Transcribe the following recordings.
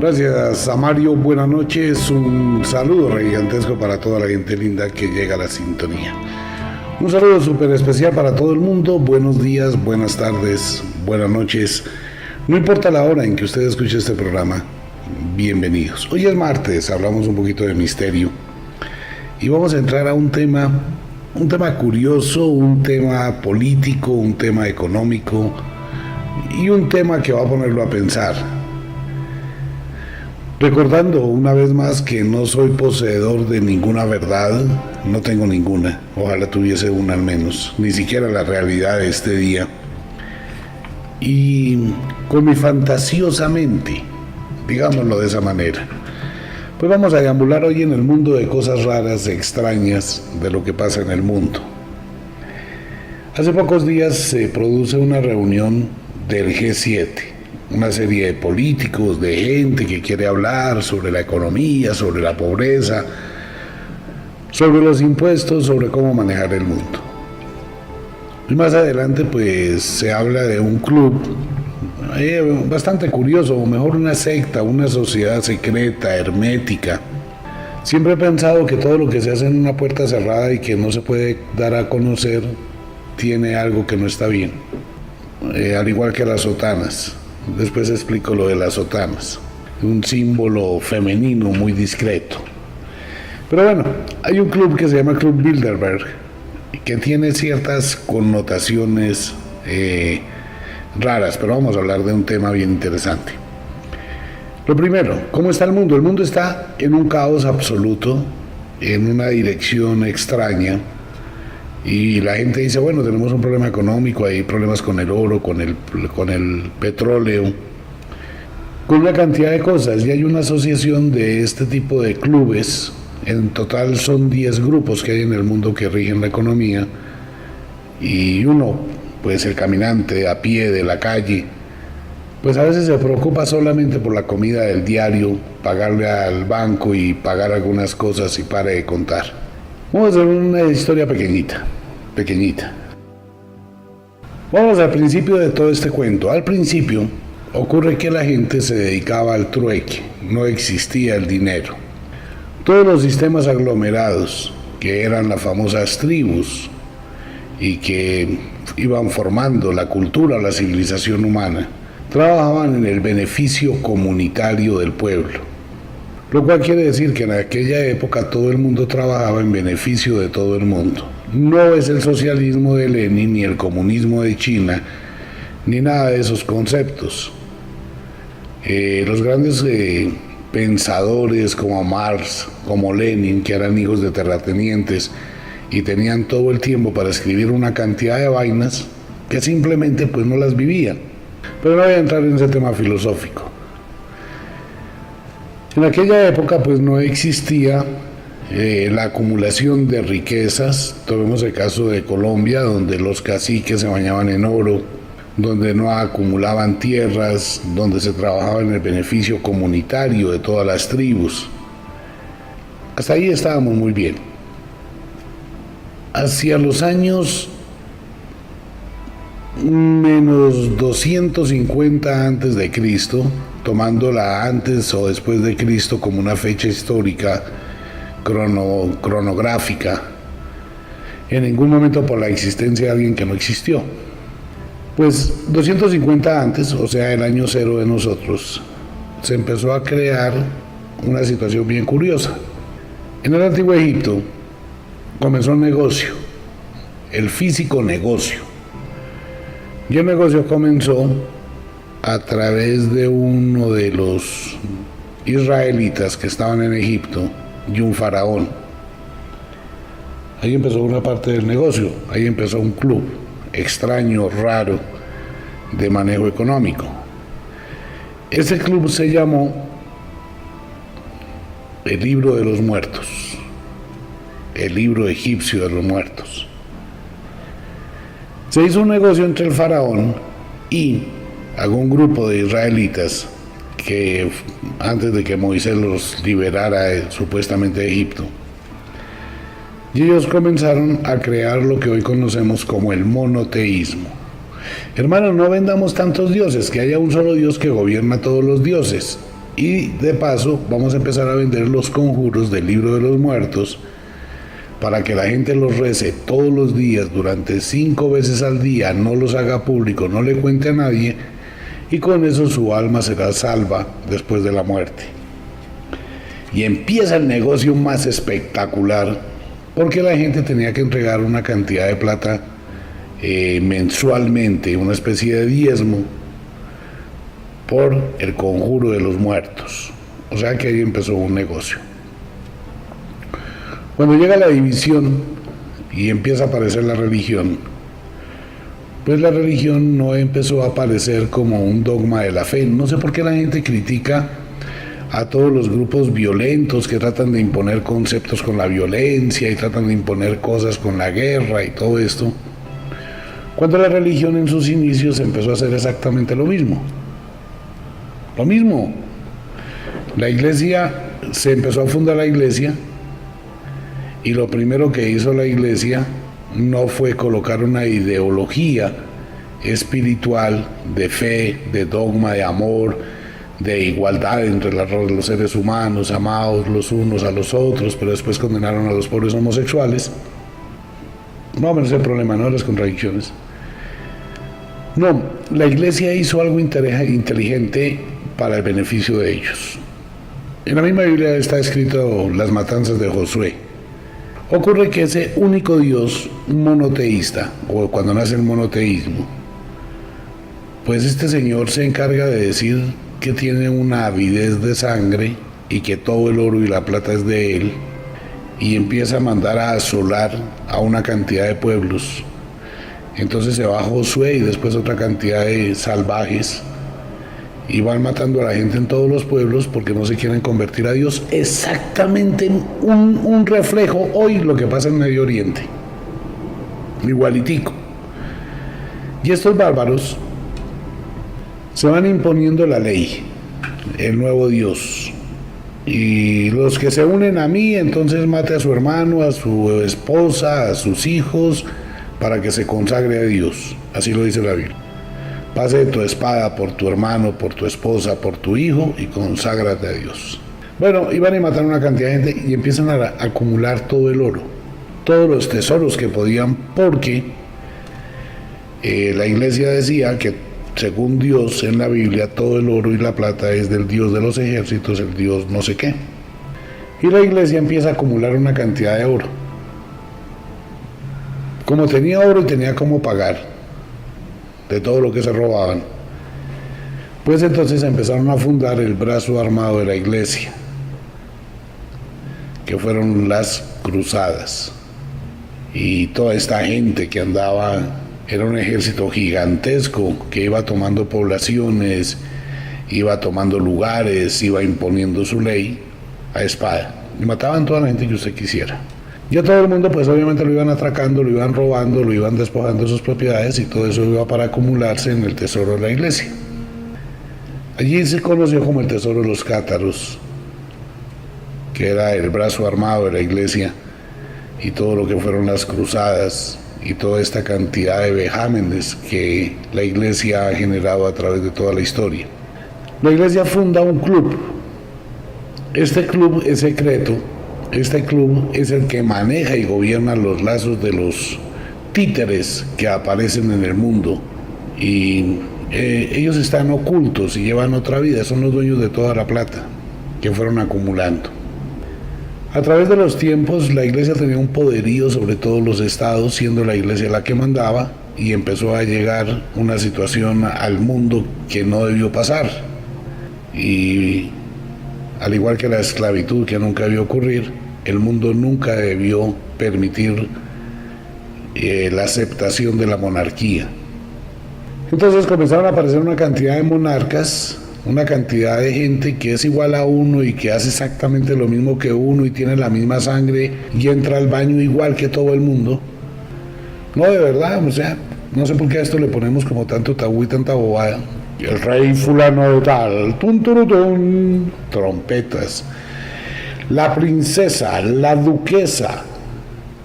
Gracias a Mario, buenas noches, un saludo gigantesco para toda la gente linda que llega a la sintonía. Un saludo súper especial para todo el mundo, buenos días, buenas tardes, buenas noches, no importa la hora en que usted escuche este programa, bienvenidos. Hoy es martes, hablamos un poquito de misterio y vamos a entrar a un tema curioso, un tema político, un tema económico y un tema que va a ponerlo a pensar. Recordando una vez más que no soy poseedor de ninguna verdad, no tengo ninguna, ojalá tuviese una al menos, ni siquiera la realidad de este día. Y con mi fantasiosa mente, digámoslo de esa manera, pues vamos a deambular hoy en el mundo de cosas raras, extrañas, de lo que pasa en el mundo. Hace pocos días se produce una reunión del G7. Una serie de políticos, de gente que quiere hablar sobre la economía, sobre la pobreza, sobre los impuestos, sobre cómo manejar el mundo. Y más adelante pues se habla de un club bastante curioso, o mejor una secta, una sociedad secreta, hermética. Siempre he pensado que todo lo que se hace en una puerta cerrada y que no se puede dar a conocer tiene algo que no está bien, al igual que las sotanas. Después explico lo de las sotanas, un símbolo femenino muy discreto. Pero bueno, hay un club que se llama Club Bilderberg, que tiene ciertas connotaciones raras, pero vamos a hablar de un tema bien interesante. Lo primero, ¿cómo está el mundo? El mundo está en un caos absoluto, en una dirección extraña. Y la gente dice, bueno, tenemos un problema económico, hay problemas con el oro, con el petróleo, con una cantidad de cosas. Y hay una asociación de este tipo de clubes, en total son 10 grupos que hay en el mundo que rigen la economía. Y uno, pues el caminante a pie de la calle, pues a veces se preocupa solamente por la comida del diario, pagarle al banco y pagar algunas cosas y pare de contar. Vamos a hacer una historia pequeñita. Vamos al principio de todo este cuento. Al principio ocurre que la gente se dedicaba al trueque, no existía el dinero. Todos los sistemas aglomerados, que eran las famosas tribus y que iban formando la cultura, la civilización humana, trabajaban en el beneficio comunitario del pueblo. Lo cual quiere decir que en aquella época todo el mundo trabajaba en beneficio de todo el mundo. No es el socialismo de Lenin, ni el comunismo de China, ni nada de esos conceptos. Los grandes pensadores como Marx, como Lenin, que eran hijos de terratenientes y tenían todo el tiempo para escribir una cantidad de vainas que simplemente pues no las vivían. Pero no voy a entrar en ese tema filosófico. En aquella época pues no existía la acumulación de riquezas. Tomemos el caso de Colombia, donde los caciques se bañaban en oro, donde no acumulaban tierras, donde se trabajaba en el beneficio comunitario de todas las tribus. Hasta ahí estábamos muy bien. Hacia los años menos 250 antes de Cristo, tomándola antes o después de Cristo como una fecha histórica cronográfica, en ningún momento por la existencia de alguien que no existió. Pues 250 antes, o sea el año cero de nosotros, se empezó a crear una situación bien curiosa. En el Antiguo Egipto comenzó un negocio, el físico negocio. Y el negocio comenzó a través de uno de los israelitas que estaban en Egipto y un faraón. Ahí empezó una parte del negocio, ahí empezó un club extraño, raro, de manejo económico. Ese club se llamó el Libro de los Muertos, el libro egipcio de los muertos. Se hizo un negocio entre el faraón y algún grupo de israelitas que antes de que Moisés los liberara supuestamente de Egipto. Y ellos comenzaron a crear lo que hoy conocemos como el monoteísmo. Hermanos, no vendamos tantos dioses, que haya un solo Dios que gobierna todos los dioses. Y de paso vamos a empezar a vender los conjuros del libro de los muertos para que la gente los rece todos los días durante 5 veces al día, no los haga público, no le cuente a nadie, y con eso su alma será salva después de la muerte. Y empieza el negocio más espectacular, porque la gente tenía que entregar una cantidad de plata mensualmente, una especie de diezmo, por el conjuro de los muertos. O sea que ahí empezó un negocio. Cuando llega la división y empieza a aparecer la religión, pues la religión no empezó a aparecer como un dogma de la fe. No sé por qué la gente critica a todos los grupos violentos que tratan de imponer conceptos con la violencia y tratan de imponer cosas con la guerra y todo esto, cuando la religión en sus inicios empezó a hacer exactamente lo mismo. Lo mismo. La iglesia, se empezó a fundar la iglesia, y lo primero que hizo la iglesia no fue colocar una ideología espiritual de fe, de dogma, de amor, de igualdad entre los seres humanos, amados los unos a los otros, pero después condenaron a los pobres homosexuales. No, pero ese es el problema, ¿no? Las contradicciones. No, la iglesia hizo algo inteligente para el beneficio de ellos. En la misma Biblia está escrito las matanzas de Josué. Ocurre que ese único Dios monoteísta, o cuando nace el monoteísmo, pues este señor se encarga de decir que tiene una avidez de sangre y que todo el oro y la plata es de él, y empieza a mandar a asolar a una cantidad de pueblos. Entonces se va Josué y después otra cantidad de salvajes, y van matando a la gente en todos los pueblos porque no se quieren convertir a Dios. Exactamente un reflejo hoy lo que pasa en Medio Oriente, igualitico. Y estos bárbaros se van imponiendo la ley, el nuevo Dios, y los que se unen a mí, entonces mate a su hermano, a su esposa, a sus hijos, para que se consagre a Dios. Así lo dice la Biblia. Pase tu espada por tu hermano, por tu esposa, por tu hijo, y conságrate a Dios. Bueno, iban a matar una cantidad de gente y empiezan a acumular todo el oro, todos los tesoros que podían, porque la iglesia decía que según Dios en la Biblia todo el oro y la plata es del Dios de los ejércitos, el Dios no sé qué. Y la iglesia empieza a acumular una cantidad de oro. Como tenía oro y tenía cómo pagar de todo lo que se robaban, pues entonces empezaron a fundar el brazo armado de la iglesia, que fueron las cruzadas. Y toda esta gente que andaba, era un ejército gigantesco que iba tomando poblaciones, iba tomando lugares, iba imponiendo su ley a espada, y mataban toda la gente que usted quisiera. Y a todo el mundo pues obviamente lo iban atracando, lo iban robando, lo iban despojando de sus propiedades, y todo eso iba para acumularse en el tesoro de la iglesia. Allí se conoció como el tesoro de los cátaros, que era el brazo armado de la iglesia, y todo lo que fueron las cruzadas y toda esta cantidad de vejámenes que la iglesia ha generado a través de toda la historia. La iglesia funda un club. Este club es secreto. Este club es el que maneja y gobierna los lazos de los títeres que aparecen en el mundo, y ellos están ocultos y llevan otra vida, son los dueños de toda la plata que fueron acumulando. A través de los tiempos la iglesia tenía un poderío sobre todos los estados, siendo la iglesia la que mandaba, y empezó a llegar una situación al mundo que no debió pasar, y al igual que la esclavitud, que nunca debió ocurrir, el mundo nunca debió permitir la aceptación de la monarquía. Entonces comenzaron a aparecer una cantidad de monarcas, una cantidad de gente que es igual a uno y que hace exactamente lo mismo que uno y tiene la misma sangre y entra al baño igual que todo el mundo. No, de verdad, o sea, no sé por qué a esto le ponemos como tanto tabú y tanta bobada. El rey fulano de tal, tun, turutun, trompetas. La princesa, la duquesa,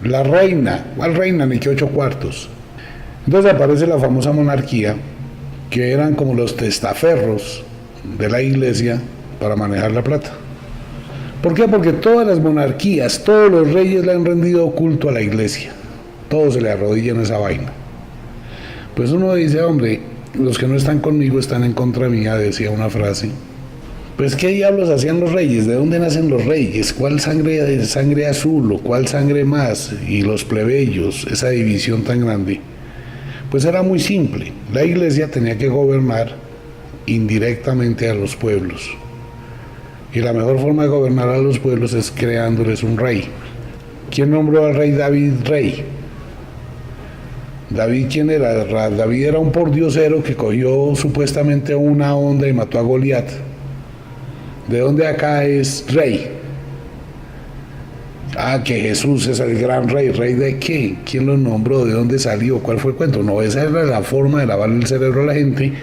la reina. ¿Cuál reina? Ni que 8 cuartos. Entonces aparece la famosa monarquía, que eran como los testaferros de la iglesia para manejar la plata. ¿Por qué? Porque todas las monarquías, todos los reyes le han rendido culto a la iglesia. Todos se le arrodillan a esa vaina. Pues uno dice, hombre, los que no están conmigo están en contra mía, decía una frase. Pues ¿qué diablos hacían los reyes? ¿De dónde nacen los reyes? ¿Cuál sangre azul o cuál sangre más? Y los plebeyos, esa división tan grande. Pues era muy simple. La iglesia tenía que gobernar indirectamente a los pueblos. Y la mejor forma de gobernar a los pueblos es creándoles un rey. ¿Quién nombró al rey David rey? David, ¿quién era? David era un pordiosero que cogió supuestamente una onda y mató a Goliat. ¿De dónde acá es rey? Que Jesús es el gran rey. ¿Rey de qué? ¿Quién lo nombró? ¿De dónde salió? ¿Cuál fue el cuento? No, esa era la forma de lavarle el cerebro a la gente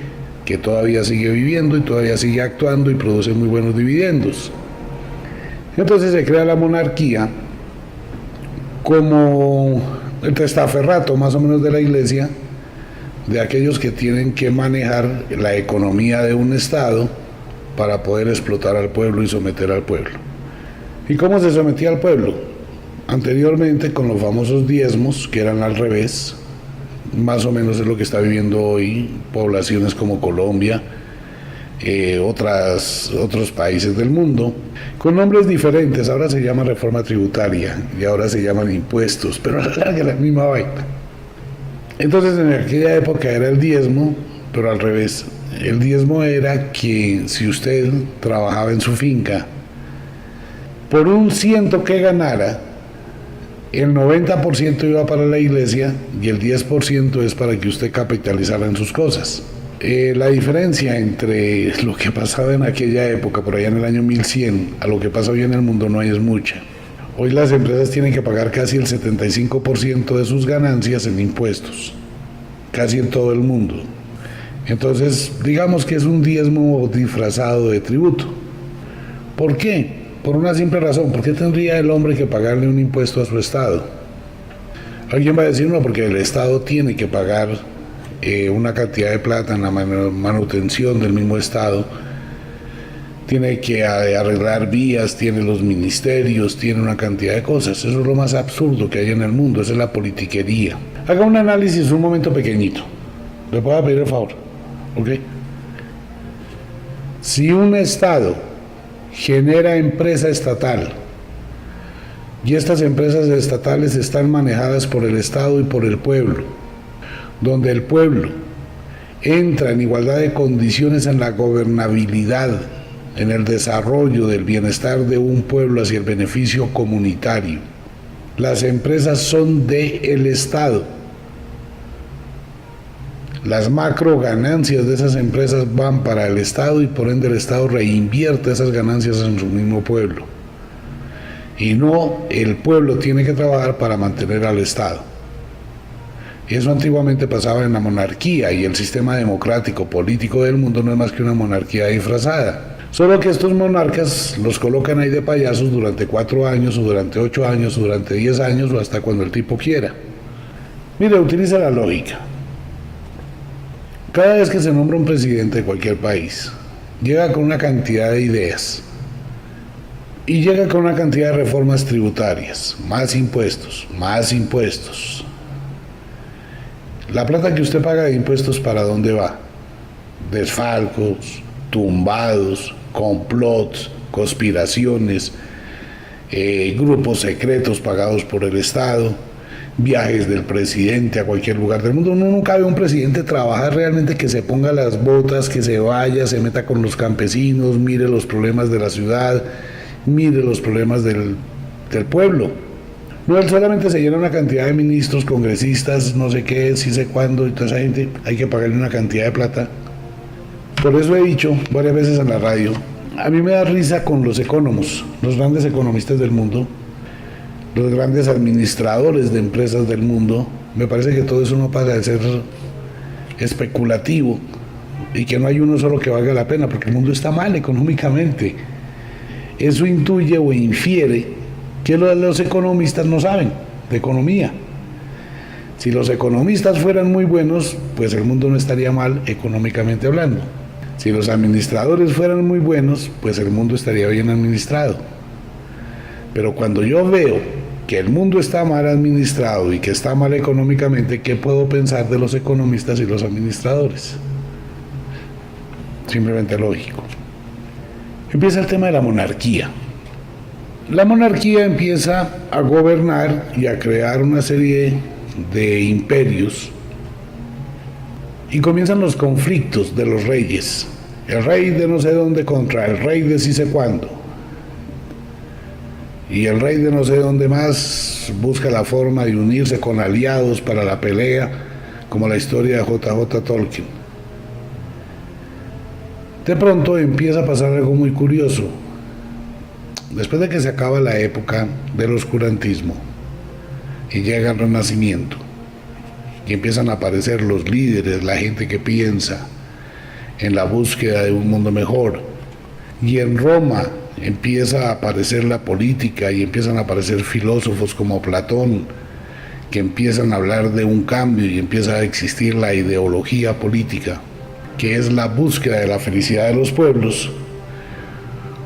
que todavía sigue viviendo y todavía sigue actuando y produce muy buenos dividendos. Entonces se crea la monarquía como el testaferrato más o menos de la iglesia, de aquellos que tienen que manejar la economía de un estado para poder explotar al pueblo y someter al pueblo. ¿Y cómo se sometía al pueblo? Anteriormente con los famosos diezmos, que eran al revés, más o menos es lo que está viviendo hoy poblaciones como Colombia, otros países del mundo, con nombres diferentes. Ahora se llama reforma tributaria y ahora se llaman impuestos, pero a la larga es la misma vaina. Entonces en aquella época era el diezmo, pero al revés. El diezmo era que si usted trabajaba en su finca, por un ciento que ganara, el 90% iba para la iglesia y el 10% es para que usted capitalizara en sus cosas. La diferencia entre lo que pasaba en aquella época, por allá en el año 1100, a lo que pasa hoy en el mundo no es mucha. Hoy las empresas tienen que pagar casi el 75% de sus ganancias en impuestos, casi en todo el mundo. Entonces, digamos que es un diezmo disfrazado de tributo. ¿Por qué? Por una simple razón. ¿Por qué tendría el hombre que pagarle un impuesto a su Estado? Alguien va a decir, no, porque el Estado tiene que pagar una cantidad de plata en la manutención del mismo Estado, tiene que arreglar vías, tiene los ministerios, tiene una cantidad de cosas. Eso es lo más absurdo que hay en el mundo, esa es la politiquería. Haga un análisis un momento pequeñito. ¿Le puedo pedir el favor? ¿Ok? Si un Estado genera empresa estatal y estas empresas estatales están manejadas por el Estado y por el pueblo, donde el pueblo entra en igualdad de condiciones en la gobernabilidad, en el desarrollo del bienestar de un pueblo hacia el beneficio comunitario, las empresas son del Estado. Las macro ganancias de esas empresas van para el Estado y por ende el Estado reinvierte esas ganancias en su mismo pueblo. Y no el pueblo tiene que trabajar para mantener al Estado. Eso antiguamente pasaba en la monarquía y el sistema democrático político del mundo no es más que una monarquía disfrazada. Solo que estos monarcas los colocan ahí de payasos durante 4 años o durante 8 años o durante 10 años o hasta cuando el tipo quiera. Mire, utiliza la lógica. Cada vez que se nombra un presidente de cualquier país, llega con una cantidad de ideas y llega con una cantidad de reformas tributarias, más impuestos, más impuestos. La plata que usted paga de impuestos, ¿para dónde va? Desfalcos, tumbados, complots, conspiraciones, grupos secretos pagados por el Estado, viajes del presidente a cualquier lugar del mundo. Uno nunca ve a un presidente trabajar realmente, que se ponga las botas, que se vaya, se meta con los campesinos, mire los problemas de la ciudad, mire los problemas del pueblo. No, él solamente se llena una cantidad de ministros, congresistas, no sé qué, sí sé cuándo, y toda esa gente hay que pagarle una cantidad de plata. Por eso he dicho varias veces en la radio, a mí me da risa con los economos, los grandes economistas del mundo, los grandes administradores de empresas del mundo. Me parece que todo eso no pasa de ser especulativo y que no hay uno solo que valga la pena, porque el mundo está mal económicamente. Eso intuye o infiere que los economistas no saben de economía. Si los economistas fueran muy buenos, pues el mundo no estaría mal económicamente hablando. Si los administradores fueran muy buenos, pues el mundo estaría bien administrado. Pero cuando yo veo que el mundo está mal administrado y que está mal económicamente, ¿qué puedo pensar de los economistas y los administradores? Simplemente lógico. Empieza el tema de la monarquía. La monarquía empieza a gobernar y a crear una serie de imperios y comienzan los conflictos de los reyes. El rey de no sé dónde contra el rey de sí sé cuándo. Y el rey de no sé dónde más busca la forma de unirse con aliados para la pelea, como la historia de J.J. Tolkien. De pronto empieza a pasar algo muy curioso. Después de que se acaba la época del oscurantismo y llega el Renacimiento y empiezan a aparecer los líderes, la gente que piensa en la búsqueda de un mundo mejor, y en Roma empieza a aparecer la política y empiezan a aparecer filósofos como Platón que empiezan a hablar de un cambio y empieza a existir la ideología política, que es la búsqueda de la felicidad de los pueblos.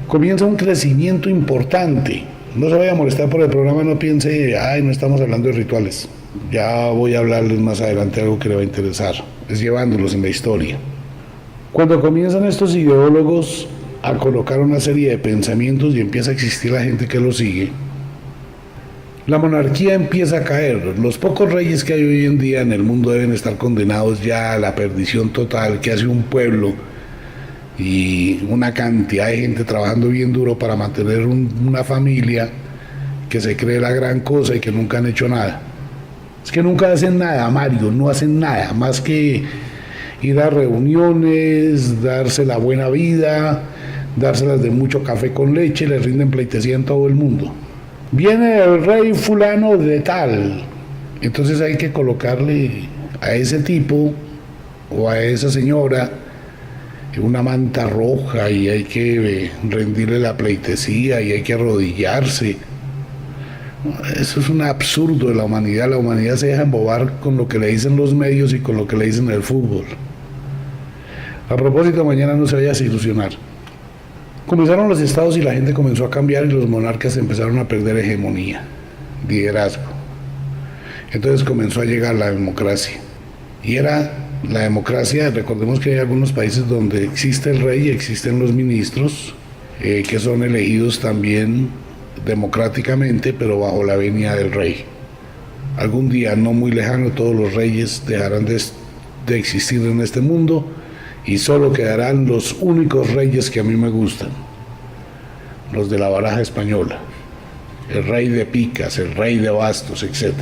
Comienza un crecimiento importante. No se vaya a molestar por el programa, no piense, ay, no estamos hablando de rituales. Ya voy a hablarles más adelante algo que le va a interesar. Es llevándolos en la historia. Cuando comienzan estos ideólogos a colocar una serie de pensamientos y empieza a existir la gente que los sigue, la monarquía empieza a caer. Los pocos reyes que hay hoy en día en el mundo deben estar condenados ya a la perdición total que hace un pueblo y una cantidad de gente trabajando bien duro para mantener una familia que se cree la gran cosa y que nunca han hecho nada. Es que nunca hacen nada, Mario, no hacen nada más que ir a reuniones, darse la buena vida, dárselas de mucho café con leche, les rinden pleitesía en todo el mundo. Viene el rey fulano de tal, entonces hay que colocarle a ese tipo o a esa señora una manta roja y hay que rendirle la pleitesía y hay que arrodillarse. Eso es un absurdo de la humanidad se deja embobar con lo que le dicen los medios y con lo que le dicen el fútbol. A propósito, mañana no se vaya a desilusionar. Comenzaron los estados y la gente comenzó a cambiar y los monarcas empezaron a perder hegemonía, liderazgo. Entonces comenzó a llegar la democracia. Y era la democracia, recordemos que hay algunos países donde existe el rey y existen los ministros, que son elegidos también democráticamente, pero bajo la venia del rey. Algún día no muy lejano todos los reyes dejarán de existir en este mundo y solo quedarán los únicos reyes que a mí me gustan, los de la baraja española, el rey de picas, el rey de bastos, etc.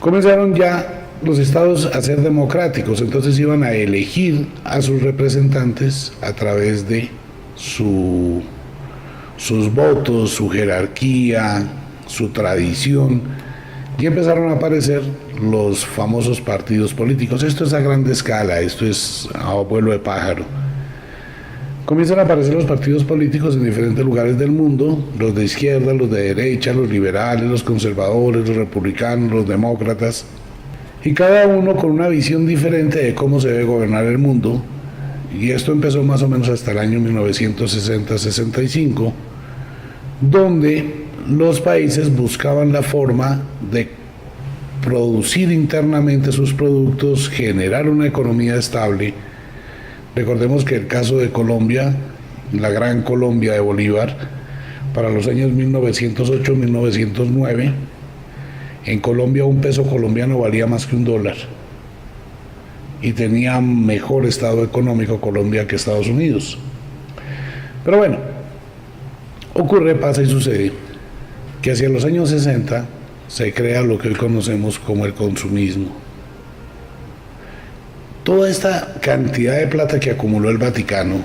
Comenzaron ya los estados a ser democráticos, entonces iban a elegir a sus representantes a través de sus votos, su jerarquía, su tradición, y empezaron a aparecer los famosos partidos políticos. Esto es a grande escala, esto es a vuelo de pájaro. Comienzan a aparecer los partidos políticos en diferentes lugares del mundo, los de izquierda, los de derecha, los liberales, los conservadores, los republicanos, los demócratas, y cada uno con una visión diferente de cómo se debe gobernar el mundo. Y esto empezó más o menos hasta el año 1960-65, donde los países buscaban la forma de producir internamente sus productos, generar una economía estable. Recordemos que el caso de Colombia, la gran Colombia de Bolívar, para los años 1908-1909, en Colombia un peso colombiano valía más que $1 y tenía mejor estado económico Colombia que Estados Unidos. Pero bueno, ocurre, pasa y sucede que hacia los años 60 se crea lo que hoy conocemos como el consumismo. Toda esta cantidad de plata que acumuló el Vaticano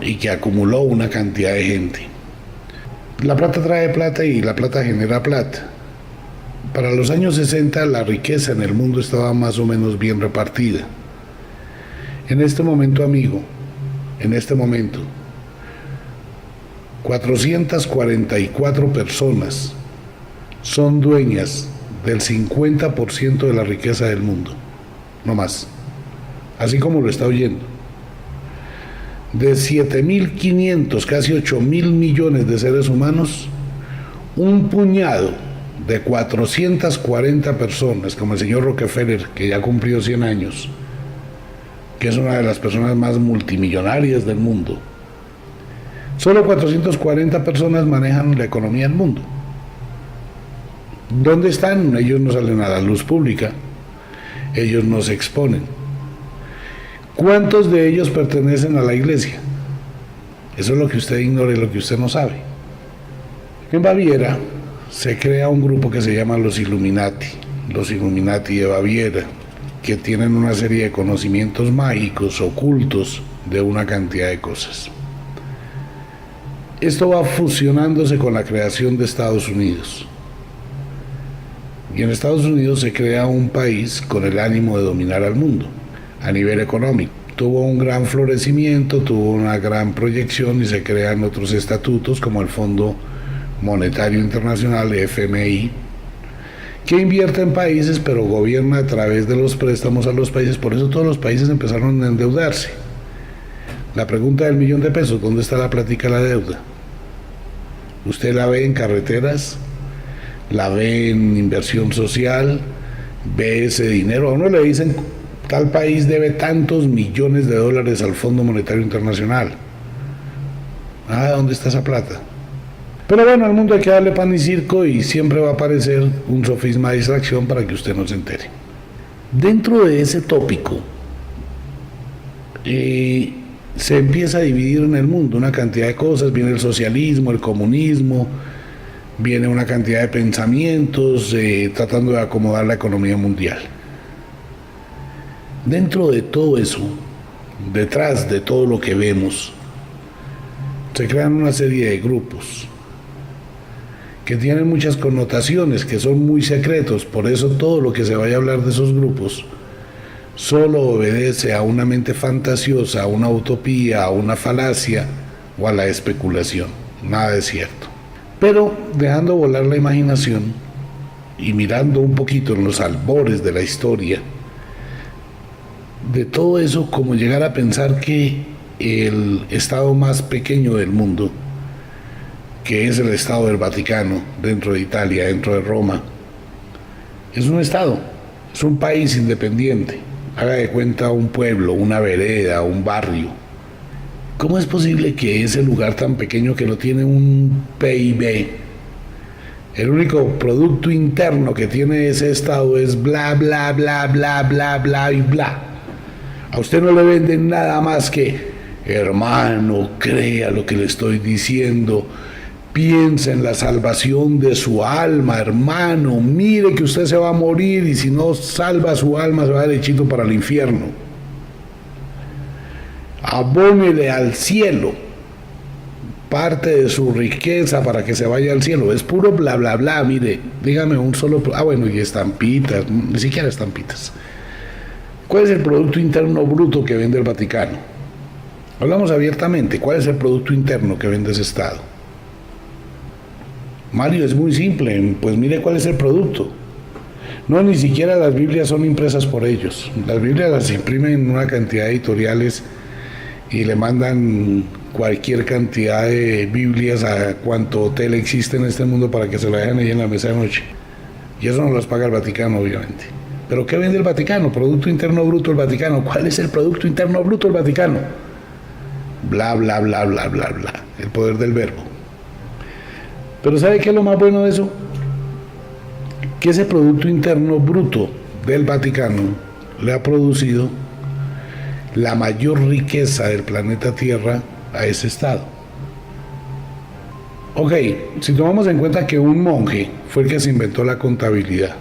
y que acumuló una cantidad de gente. La plata trae plata y la plata genera plata. Para los años 60 la riqueza en el mundo estaba más o menos bien repartida. En este momento, amigo, en este momento, 444 personas son dueñas del 50% de la riqueza del mundo, no más, así como lo está oyendo. de 7.500, casi 8.000 millones de seres humanos, un puñado de 440 personas, como el señor Rockefeller, que ya cumplió 100 años, que es una de las personas más multimillonarias del mundo, solo 440 personas manejan la economía del mundo. ¿Dónde están? Ellos no salen a la luz pública, ellos no se exponen. ¿Cuántos de ellos pertenecen a la iglesia? Eso es lo que usted ignora y lo que usted no sabe. En Baviera se crea un grupo que se llama los Illuminati de Baviera, que tienen una serie de conocimientos mágicos, ocultos, de una cantidad de cosas. Esto va fusionándose con la creación de Estados Unidos. Y en Estados Unidos se crea un país con el ánimo de dominar al mundo a nivel económico. Tuvo un gran florecimiento, tuvo una gran proyección y se crean otros estatutos como el Fondo Monetario Internacional, FMI, que invierte en países pero gobierna a través de los préstamos a los países. Por eso todos los países empezaron a endeudarse. La pregunta del millón de pesos: ¿dónde está la plática de la deuda? Usted la ve en carreteras, la ve en inversión social, ve ese dinero. A uno le dicen: tal país debe tantos millones de dólares al Fondo Monetario Internacional. ¿Dónde está esa plata? Pero bueno, al mundo hay que darle pan y circo, y siempre va a aparecer un sofisma de distracción para que usted no se entere. Dentro de ese tópico se empieza a dividir en el mundo una cantidad de cosas. Viene el socialismo, el comunismo, viene una cantidad de pensamientos tratando de acomodar la economía mundial. Dentro de todo eso, detrás de todo lo que vemos, se crean una serie de grupos que tienen muchas connotaciones, que son muy secretos. Por eso todo lo que se vaya a hablar de esos grupos solo obedece a una mente fantasiosa, a una utopía, a una falacia o a la especulación. Nada es cierto. Pero dejando volar la imaginación y mirando un poquito en los albores de la historia, de todo eso, como llegar a pensar que el estado más pequeño del mundo, que es el Estado del Vaticano, dentro de Italia, dentro de Roma, es un estado, es un país independiente. Haga de cuenta un pueblo, una vereda, un barrio. ¿Cómo es posible que ese lugar tan pequeño, que no tiene un PIB, el único producto interno que tiene ese estado es bla, bla, bla, bla, bla, bla y bla? A usted no le venden nada más que: hermano, crea lo que le estoy diciendo, piensa en la salvación de su alma, hermano, mire que usted se va a morir y si no salva su alma se va derechito para el infierno. Abónele al cielo parte de su riqueza para que se vaya al cielo. Es puro bla, bla, bla. Mire, dígame un solo... bueno, y estampitas, ni siquiera estampitas. ¿Cuál es el Producto Interno Bruto que vende el Vaticano? Hablamos abiertamente. ¿Cuál es el Producto Interno que vende ese Estado? Mario, es muy simple. Pues mire cuál es el producto. No, ni siquiera las Biblias son impresas por ellos. Las Biblias las imprimen en una cantidad de editoriales y le mandan cualquier cantidad de Biblias a cuanto hotel existe en este mundo para que se la dejen ahí en la mesa de noche. Y eso no las paga el Vaticano, obviamente. ¿Pero qué vende el Vaticano? Producto Interno Bruto del Vaticano. ¿Cuál es el Producto Interno Bruto del Vaticano? Bla, bla, bla, bla, bla, bla. El poder del verbo. Pero ¿sabe qué es lo más bueno de eso? Que ese Producto Interno Bruto del Vaticano le ha producido la mayor riqueza del planeta Tierra a ese Estado. Ok, si tomamos en cuenta que un monje fue el que se inventó la contabilidad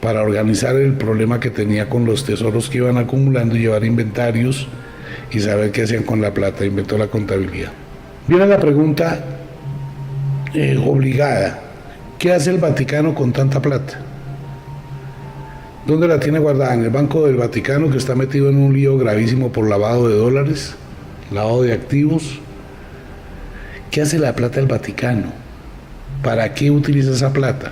para organizar el problema que tenía con los tesoros que iban acumulando y llevar inventarios y saber qué hacían con la plata, inventó la contabilidad. Viene la pregunta obligada: ¿qué hace el Vaticano con tanta plata? ¿Dónde la tiene guardada? ¿En el Banco del Vaticano, que está metido en un lío gravísimo por lavado de dólares, lavado de activos? ¿Qué hace la plata del Vaticano? ¿Para qué utiliza esa plata?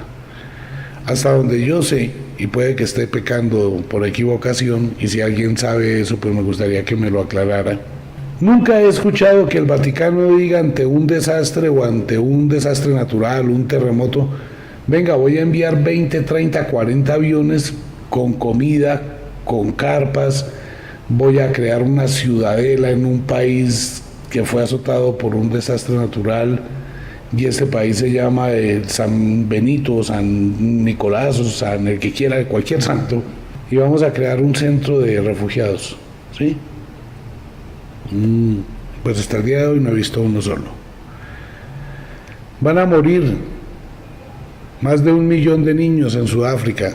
Hasta donde yo sé, y puede que esté pecando por equivocación, y si alguien sabe eso, pues me gustaría que me lo aclarara. Nunca he escuchado que el Vaticano diga ante un desastre o ante un desastre natural, un terremoto, venga, voy a enviar 20, 30, 40 aviones con comida, con carpas, voy a crear una ciudadela en un país que fue azotado por un desastre natural y ese país se llama San Benito, San Nicolás, o San el que quiera, cualquier santo, y vamos a crear un centro de refugiados, ¿sí? Pues hasta el día de hoy no he visto uno solo. Van a morir más de 1 millón de niños en Sudáfrica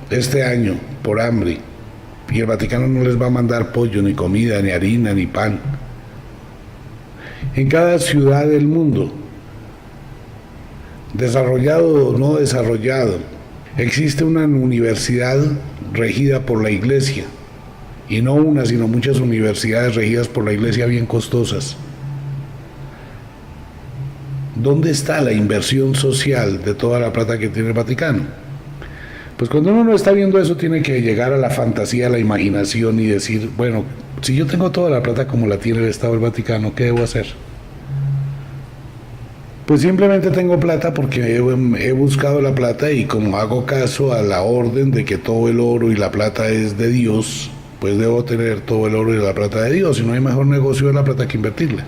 este año por hambre, y el Vaticano no les va a mandar pollo, ni comida, ni harina, ni pan. En cada ciudad del mundo, desarrollado o no desarrollado, existe una universidad regida por la Iglesia, y no una, sino muchas universidades regidas por la Iglesia bien costosas. ¿Dónde está la inversión social de toda la plata que tiene el Vaticano? Pues cuando uno no está viendo eso, tiene que llegar a la fantasía, a la imaginación y decir, bueno, si yo tengo toda la plata como la tiene el Estado del Vaticano, ¿qué debo hacer? Pues simplemente tengo plata porque he buscado la plata, y como hago caso a la orden de que todo el oro y la plata es de Dios, pues debo tener todo el oro y la plata de Dios, y no hay mejor negocio de la plata que invertirla.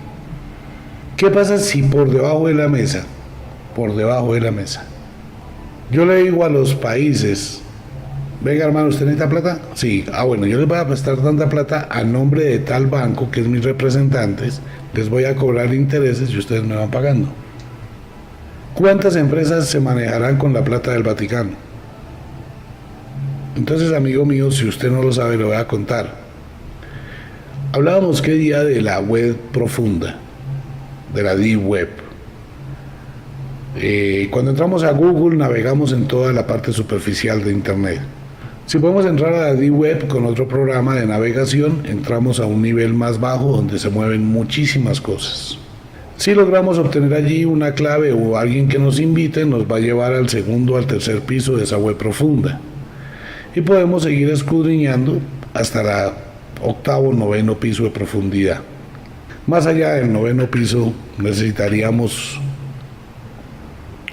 ¿Qué pasa si por debajo de la mesa, yo le digo a los países, venga hermano, ¿usted necesita plata? Sí, bueno, yo les voy a prestar tanta plata a nombre de tal banco que es mis representantes, les voy a cobrar intereses y ustedes me van pagando. ¿Cuántas empresas se manejarán con la plata del Vaticano? Entonces, amigo mío, si usted no lo sabe, lo voy a contar. Hablábamos qué día de la web profunda, de la Deep Web. Cuando entramos a Google, navegamos en toda la parte superficial de Internet. Si podemos entrar a la Deep Web con otro programa de navegación, entramos a un nivel más bajo donde se mueven muchísimas cosas. Si logramos obtener allí una clave o alguien que nos invite, nos va a llevar al segundo o al tercer piso de esa web profunda. Y podemos seguir escudriñando hasta la octavo o noveno piso de profundidad. Más allá del noveno piso necesitaríamos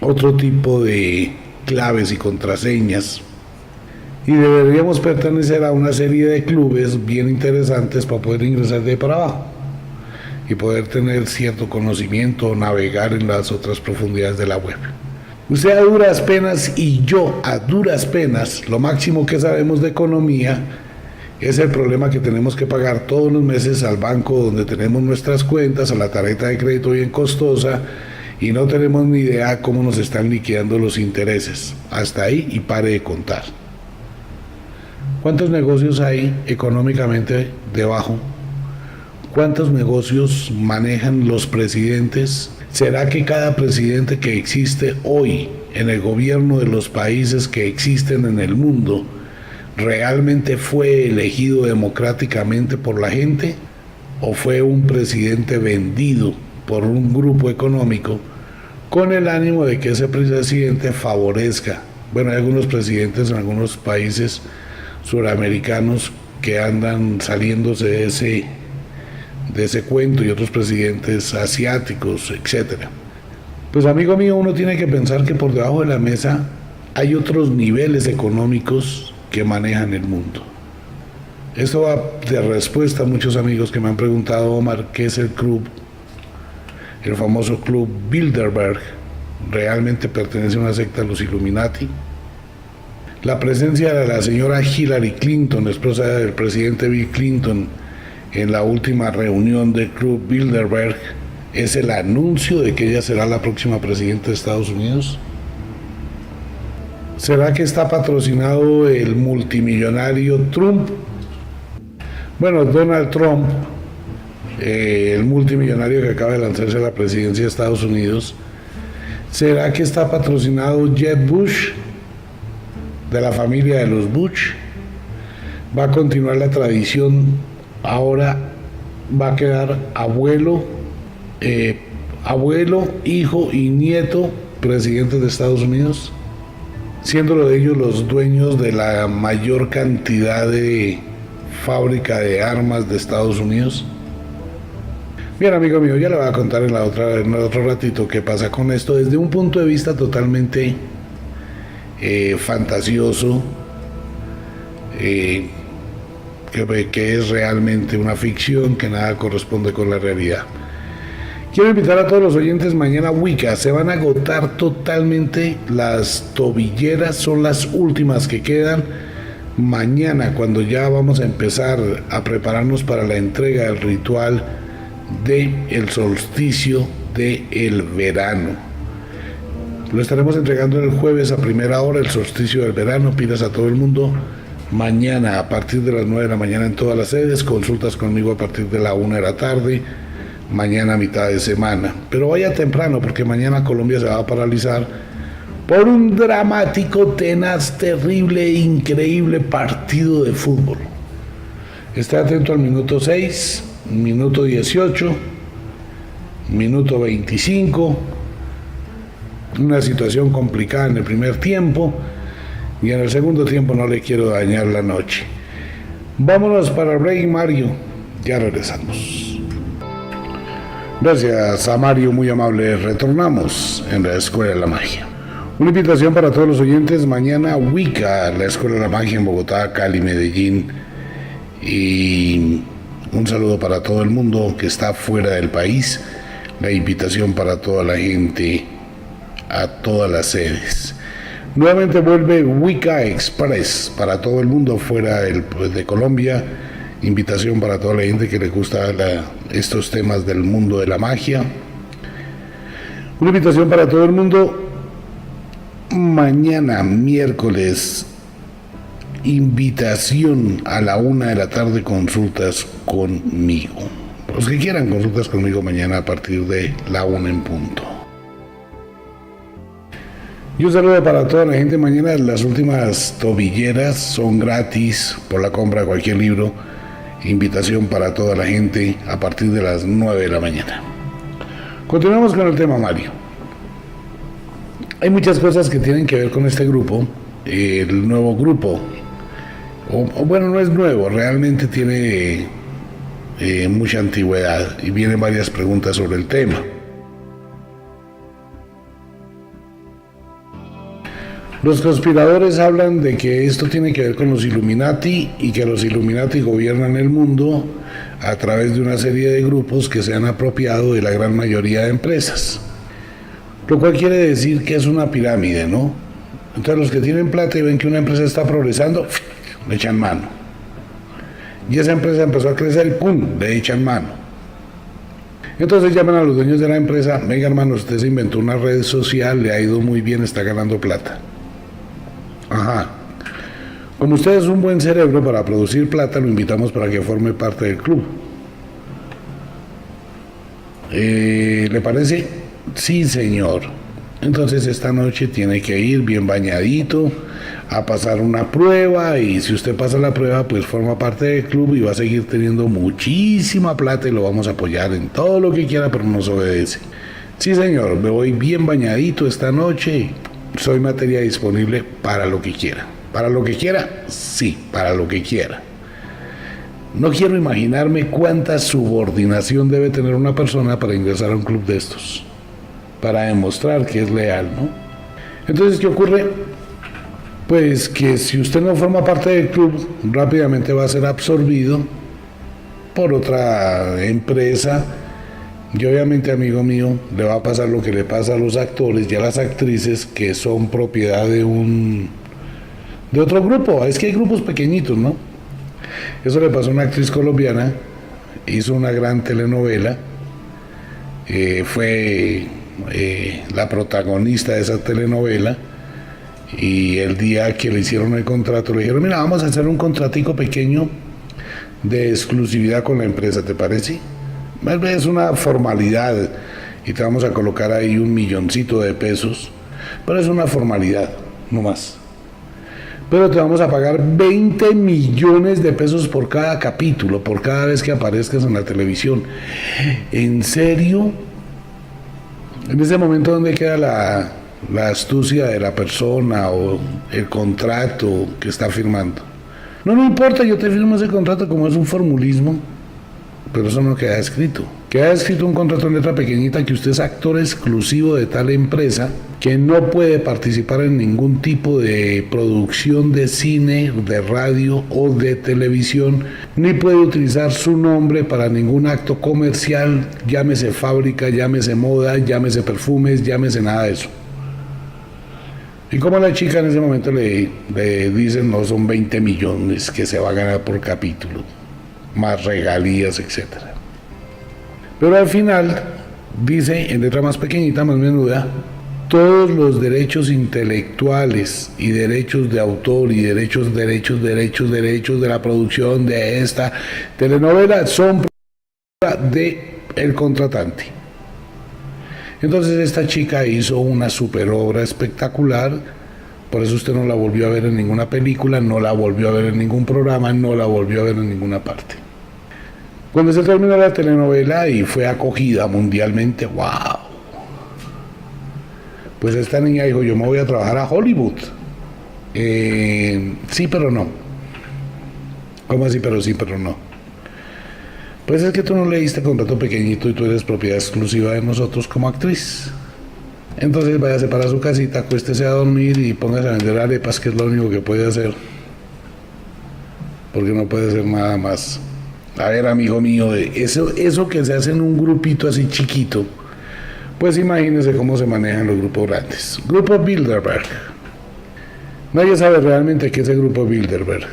otro tipo de claves y contraseñas, y deberíamos pertenecer a una serie de clubes bien interesantes para poder ingresar de ahí para abajo y poder tener cierto conocimiento o navegar en las otras profundidades de la web. Usted a duras penas y yo a duras penas, lo máximo que sabemos de economía es el problema que tenemos que pagar todos los meses al banco donde tenemos nuestras cuentas, a la tarjeta de crédito bien costosa, y no tenemos ni idea cómo nos están liquidando los intereses. Hasta ahí y pare de contar. ¿Cuántos negocios hay económicamente debajo? ¿Cuántos negocios manejan los presidentes? ¿Será que cada presidente que existe hoy en el gobierno de los países que existen en el mundo realmente fue elegido democráticamente por la gente, o fue un presidente vendido por un grupo económico con el ánimo de que ese presidente favorezca? Bueno, hay algunos presidentes en algunos países suramericanos que andan saliéndose de ese cuento, y otros presidentes asiáticos, etcétera. Pues amigo mío, uno tiene que pensar que por debajo de la mesa hay otros niveles económicos que manejan el mundo. Esto va de respuesta a muchos amigos que me han preguntado, Omar, ¿qué es el club? El famoso club Bilderberg realmente pertenece a una secta de los Illuminati. La presencia de la señora Hillary Clinton, esposa del presidente Bill Clinton, en la última reunión del club Bilderberg, ¿es el anuncio de que ella será la próxima presidenta de Estados Unidos? ¿Será que está patrocinado el multimillonario Trump? Bueno, Donald Trump, el multimillonario que acaba de lanzarse a la presidencia de Estados Unidos, ¿será que está patrocinado Jeb Bush, de la familia de los Bush? ¿Va a continuar la tradición? Ahora va a quedar abuelo, hijo y nieto presidentes de Estados Unidos, siendo de ellos los dueños de la mayor cantidad de fábrica de armas de Estados Unidos. Bien, amigo mío, ya le voy a contar en otro ratito qué pasa con esto desde un punto de vista totalmente fantasioso, que es realmente una ficción, que nada corresponde con la realidad. Quiero invitar a todos los oyentes mañana a Wicca. Se van a agotar totalmente las tobilleras, son las últimas que quedan. Mañana, cuando ya vamos a empezar a prepararnos para la entrega del ritual del solsticio del verano. Lo estaremos entregando el jueves a primera hora, el solsticio del verano. Pidas a todo el mundo mañana a partir de las 9 de la mañana en todas las sedes, consultas conmigo a partir de la 1 de la tarde, mañana a mitad de semana. Pero vaya temprano porque mañana Colombia se va a paralizar por un dramático, tenaz, terrible, increíble partido de fútbol. Esté atento al minuto 6, minuto 18, minuto 25, una situación complicada en el primer tiempo y en el segundo tiempo no le quiero dañar la noche. Vámonos para el break, Mario, ya regresamos. Gracias a Mario, muy amable. Retornamos en la Escuela de la Magia. Una invitación para todos los oyentes, mañana Wicca, la Escuela de la Magia en Bogotá, Cali, Medellín, y un saludo para todo el mundo que está fuera del país, la invitación para toda la gente a todas las sedes. Nuevamente vuelve Wicca Express para todo el mundo fuera de Colombia, invitación para toda la gente que le gusta estos temas del mundo de la magia. Una invitación para todo el mundo. Mañana, miércoles, invitación a la 1 de la tarde, consultas conmigo. Los que quieran consultas conmigo mañana a partir de la 1 en punto. Y un saludo para toda la gente. Mañana las últimas tobilleras son gratis por la compra de cualquier libro. Invitación para toda la gente a partir de las 9 de la mañana. Continuamos con el tema, Mario. Hay muchas cosas que tienen que ver con este grupo, el nuevo grupo, o bueno, no es nuevo, realmente tiene mucha antigüedad y vienen varias preguntas sobre el tema. Los conspiradores hablan de que esto tiene que ver con los Illuminati y que los Illuminati gobiernan el mundo a través de una serie de grupos que se han apropiado de la gran mayoría de empresas. Lo cual quiere decir que es una pirámide, ¿no? Entonces los que tienen plata y ven que una empresa está progresando, le echan mano. Y esa empresa empezó a crecer y ¡pum!, le echan mano. Entonces llaman a los dueños de la empresa: venga, hermano, usted se inventó una red social, le ha ido muy bien, está ganando plata. Ajá. Como usted es un buen cerebro para producir plata, lo invitamos para que forme parte del club. ¿Le parece? Sí, señor. Entonces esta noche tiene que ir bien bañadito a pasar una prueba, y si usted pasa la prueba, pues forma parte del club y va a seguir teniendo muchísima plata y lo vamos a apoyar en todo lo que quiera, pero nos obedece. Sí, señor, me voy bien bañadito esta noche. Soy materia disponible para lo que quiera. ¿Para lo que quiera? Sí, para lo que quiera. No quiero imaginarme cuánta subordinación debe tener una persona para ingresar a un club de estos, para demostrar que es leal, ¿no? Entonces, ¿qué ocurre? Pues que si usted no forma parte del club, rápidamente va a ser absorbido por otra empresa, y obviamente, amigo mío, le va a pasar lo que le pasa a los actores y a las actrices que son propiedad de otro grupo. Es que hay grupos pequeñitos, ¿no? Eso le pasó a una actriz colombiana, hizo una gran telenovela, fue la protagonista de esa telenovela, y el día que le hicieron el contrato le dijeron: mira, vamos a hacer un contratico pequeño de exclusividad con la empresa, ¿te parece? Es una formalidad y te vamos a colocar ahí $1 milloncito de pesos, pero es una formalidad, no más. Pero te vamos a pagar 20 millones de pesos por cada capítulo, por cada vez que aparezcas en la televisión. ¿En serio? En ese momento, ¿dónde queda la astucia de la persona o el contrato que está firmando? No importa, yo te firmo ese contrato, como es un formulismo. pero eso no queda escrito. Queda escrito un contrato en letra pequeñita que usted es actor exclusivo de tal empresa, que no puede participar en ningún tipo de producción de cine, de radio o de televisión, ni puede utilizar su nombre para ningún acto comercial, llámese fábrica, llámese moda, llámese perfumes, llámese nada de eso. Y como a la chica en ese momento le dicen, no, son 20 millones que se va a ganar por capítulo, más regalías, etcétera. Pero al final dice en letra más pequeñita, más menuda, todos los derechos intelectuales y derechos de autor y derechos de la producción de esta telenovela son de el contratante. Entonces esta chica hizo una super obra espectacular, por eso usted no la volvió a ver en ninguna película, no la volvió a ver en ningún programa, no la volvió a ver en ninguna parte. Cuando se terminó la telenovela y fue acogida mundialmente, ¡wow! Pues esta niña dijo, yo me voy a trabajar a Hollywood. Sí, pero no. ¿Cómo así, pero sí, pero no? Pues es que tú no leíste contrato pequeñito y tú eres propiedad exclusiva de nosotros como actriz. Entonces váyase para su casita, acuéstese a dormir y póngase a vender arepas, que es lo único que puede hacer. Porque no puede hacer nada más. A ver, amigo mío, eso que se hace en un grupito así chiquito, pues imagínense cómo se manejan los grupos grandes. Grupo Bilderberg. Nadie sabe realmente qué es el Grupo Bilderberg.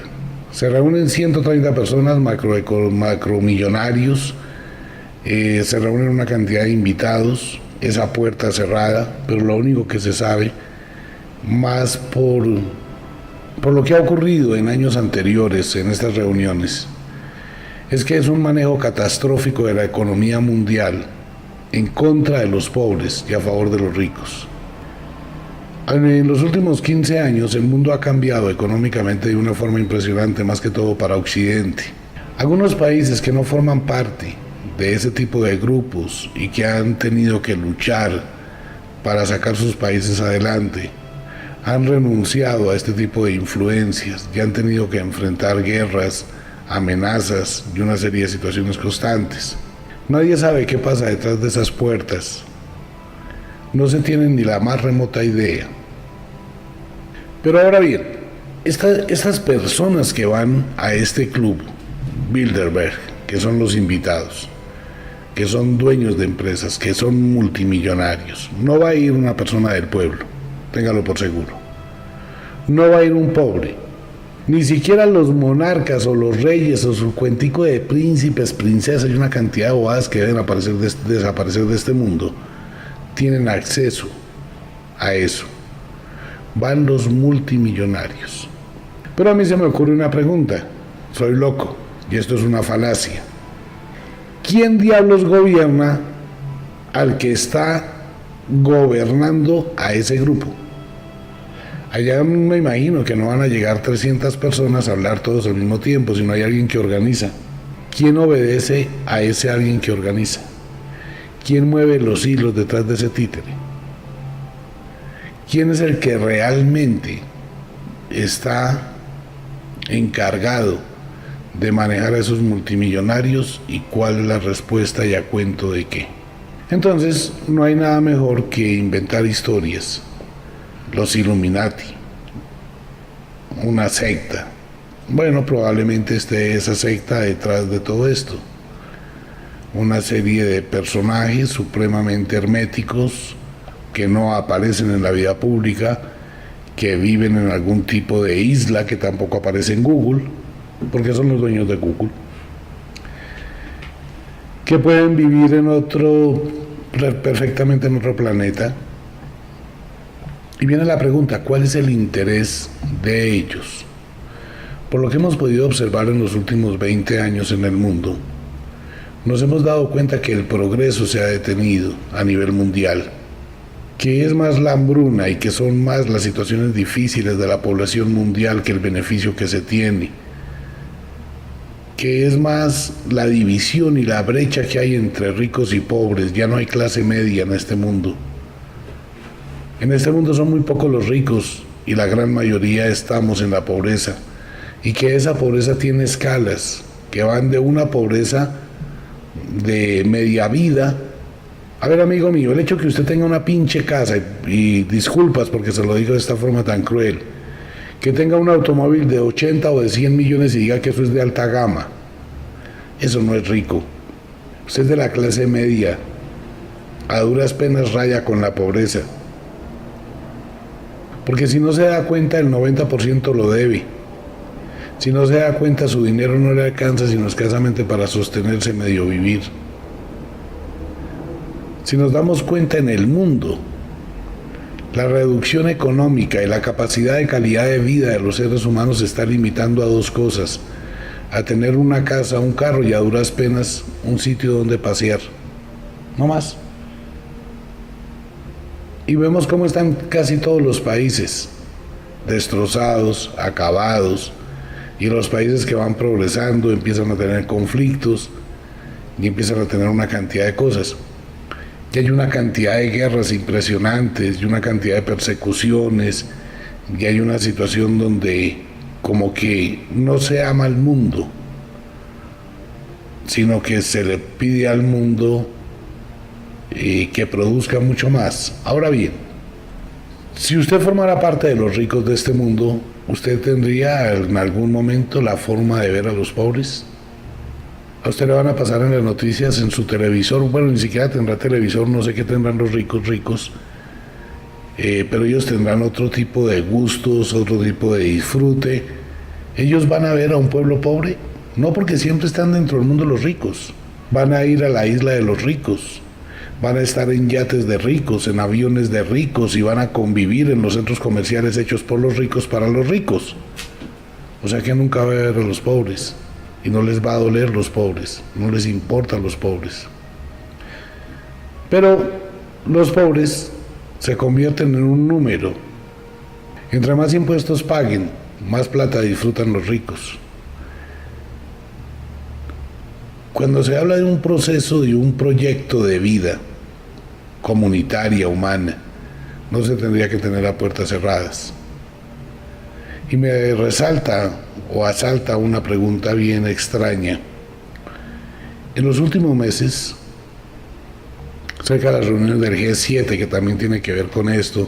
Se reúnen 130 personas, macromillonarios, se reúnen una cantidad de invitados, esa puerta cerrada, pero lo único que se sabe, más por lo que ha ocurrido en años anteriores en estas reuniones, es que es un manejo catastrófico de la economía mundial en contra de los pobres y a favor de los ricos. En los últimos 15 años el mundo ha cambiado económicamente de una forma impresionante, más que todo para Occidente. Algunos países que no forman parte de ese tipo de grupos y que han tenido que luchar para sacar sus países adelante, han renunciado a este tipo de influencias y han tenido que enfrentar guerras, amenazas y una serie de situaciones constantes. Nadie sabe qué pasa detrás de esas puertas. No se tiene ni la más remota idea. Pero ahora bien, estas personas que van a este club Bilderberg, que son los invitados, que son dueños de empresas, que son multimillonarios, no va a ir una persona del pueblo, téngalo por seguro. No va a ir un pobre. Ni siquiera los monarcas o los reyes o su cuentico de príncipes, princesas y una cantidad de bobadas que deben desaparecer de este mundo tienen acceso a eso. Van los multimillonarios. Pero a mí se me ocurre una pregunta. Soy loco y esto es una falacia. ¿Quién diablos gobierna al que está gobernando a ese grupo? Allá me imagino que no van a llegar 300 personas a hablar todos al mismo tiempo, sino hay alguien que organiza. ¿Quién obedece a ese alguien que organiza? ¿Quién mueve los hilos detrás de ese títere? ¿Quién es el que realmente está encargado de manejar a esos multimillonarios y cuál es la respuesta y a cuento de qué? Entonces, no hay nada mejor que inventar historias. Los Illuminati, una secta. Bueno, probablemente esté esa secta detrás de todo esto. Una serie de personajes supremamente herméticos que no aparecen en la vida pública, que viven en algún tipo de isla que tampoco aparece en Google, porque son los dueños de Google, que pueden vivir perfectamente en otro planeta. Y viene la pregunta, ¿cuál es el interés de ellos? Por lo que hemos podido observar en los últimos 20 años en el mundo, nos hemos dado cuenta que el progreso se ha detenido a nivel mundial, que es más la hambruna y que son más las situaciones difíciles de la población mundial que el beneficio que se tiene, que es más la división y la brecha que hay entre ricos y pobres. Ya no hay clase media en este mundo. En este mundo son muy pocos los ricos y la gran mayoría estamos en la pobreza, y que esa pobreza tiene escalas que van de una pobreza de media vida. A ver, amigo mío, el hecho que usted tenga una pinche casa, y disculpas porque se lo digo de esta forma tan cruel, que tenga un automóvil de 80 o de 100 millones y diga que eso es de alta gama, eso no es rico. Usted es de la clase media, a duras penas raya con la pobreza. Porque si no se da cuenta, el 90% lo debe. Si no se da cuenta, su dinero no le alcanza sino escasamente para sostenerse, medio vivir. Si nos damos cuenta, en el mundo, la reducción económica y la capacidad de calidad de vida de los seres humanos se está limitando a dos cosas: a tener una casa, un carro y a duras penas un sitio donde pasear. No más. Y vemos cómo están casi todos los países, destrozados, acabados, y los países que van progresando empiezan a tener conflictos y empiezan a tener una cantidad de cosas. Y hay una cantidad de guerras impresionantes y una cantidad de persecuciones, y hay una situación donde como que no se ama al mundo, sino que se le pide al mundo que produzca mucho más. Ahora bien, si usted formara parte de los ricos de este mundo, ¿usted tendría en algún momento la forma de ver a los pobres? A usted le van a pasar en las noticias, en su televisor, bueno, ni siquiera tendrá televisor, no sé qué tendrán los ricos, pero ellos tendrán otro tipo de gustos, otro tipo de disfrute. Ellos van a ver a un pueblo pobre, no porque siempre están dentro del mundo los ricos, van a ir a la isla de los ricos, van a estar en yates de ricos, en aviones de ricos, y van a convivir en los centros comerciales hechos por los ricos para los ricos. O sea que nunca va a ver a los pobres, y no les va a doler los pobres, no les importan los pobres. Pero los pobres se convierten en un número. Entre más impuestos paguen, más plata disfrutan los ricos. Cuando se habla de un proceso, de un proyecto de vida comunitaria, humana, no se tendría que tener a puertas cerradas. Y me resalta o asalta una pregunta bien extraña. En los últimos meses, cerca de las reuniones del G7, que también tiene que ver con esto,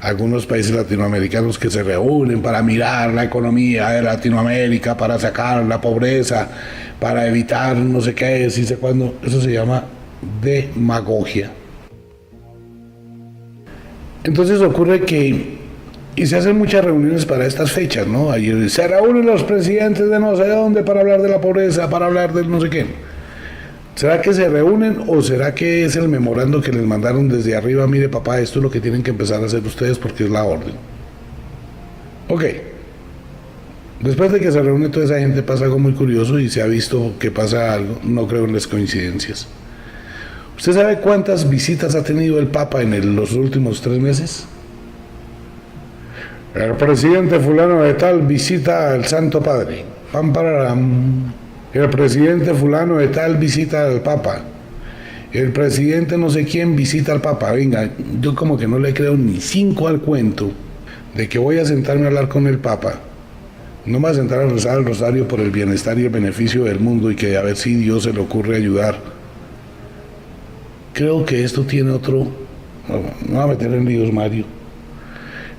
algunos países latinoamericanos que se reúnen para mirar la economía de Latinoamérica, para sacar la pobreza, para evitar no sé qué, si sé cuándo, eso se llama demagogia. Entonces ocurre que, y se hacen muchas reuniones para estas fechas, ¿no? Ayer se reúnen los presidentes de no sé dónde para hablar de la pobreza, para hablar del no sé qué. ¿Será que se reúnen o será que es el memorando que les mandaron desde arriba? Mire, papá, esto es lo que tienen que empezar a hacer ustedes porque es la orden. Ok. Después de que se reúne toda esa gente pasa algo muy curioso y se ha visto que pasa algo. No creo en las coincidencias. ¿Usted sabe cuántas visitas ha tenido el Papa en los últimos 3 meses? El presidente fulano de tal visita al Santo Padre. Pam, pararam. El presidente fulano de tal visita al Papa. El presidente no sé quién visita al Papa. Venga, yo como que no le creo ni 5 al cuento de que voy a sentarme a hablar con el Papa. No me voy a sentar a rezar el rosario por el bienestar y el beneficio del mundo y que a ver si Dios se le ocurre ayudar. Creo que esto tiene otro... No me voy a meter en líos, Mario.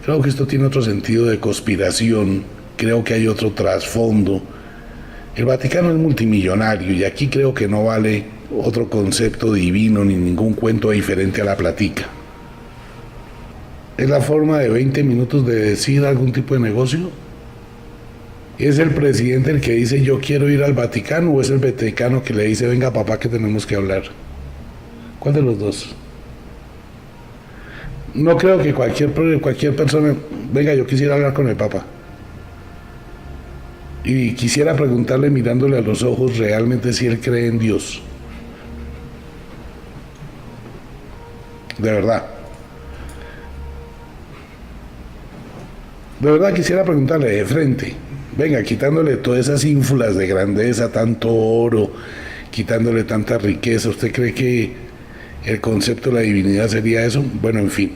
Creo que esto tiene otro sentido de conspiración. Creo que hay otro trasfondo. El Vaticano es multimillonario y aquí creo que no vale otro concepto divino ni ningún cuento diferente a la platica. ¿Es la forma de 20 minutos de decir algún tipo de negocio? ¿Es el presidente el que dice yo quiero ir al Vaticano o es el Vaticano que le dice venga papá que tenemos que hablar? ¿Cuál de los dos? No creo que cualquier persona venga yo quisiera hablar con el Papa. Y quisiera preguntarle mirándole a los ojos realmente si él cree en Dios. De verdad. De verdad quisiera preguntarle de frente. Venga, quitándole todas esas ínfulas de grandeza, tanto oro, quitándole tanta riqueza. ¿Usted cree que el concepto de la divinidad sería eso? Bueno, en fin.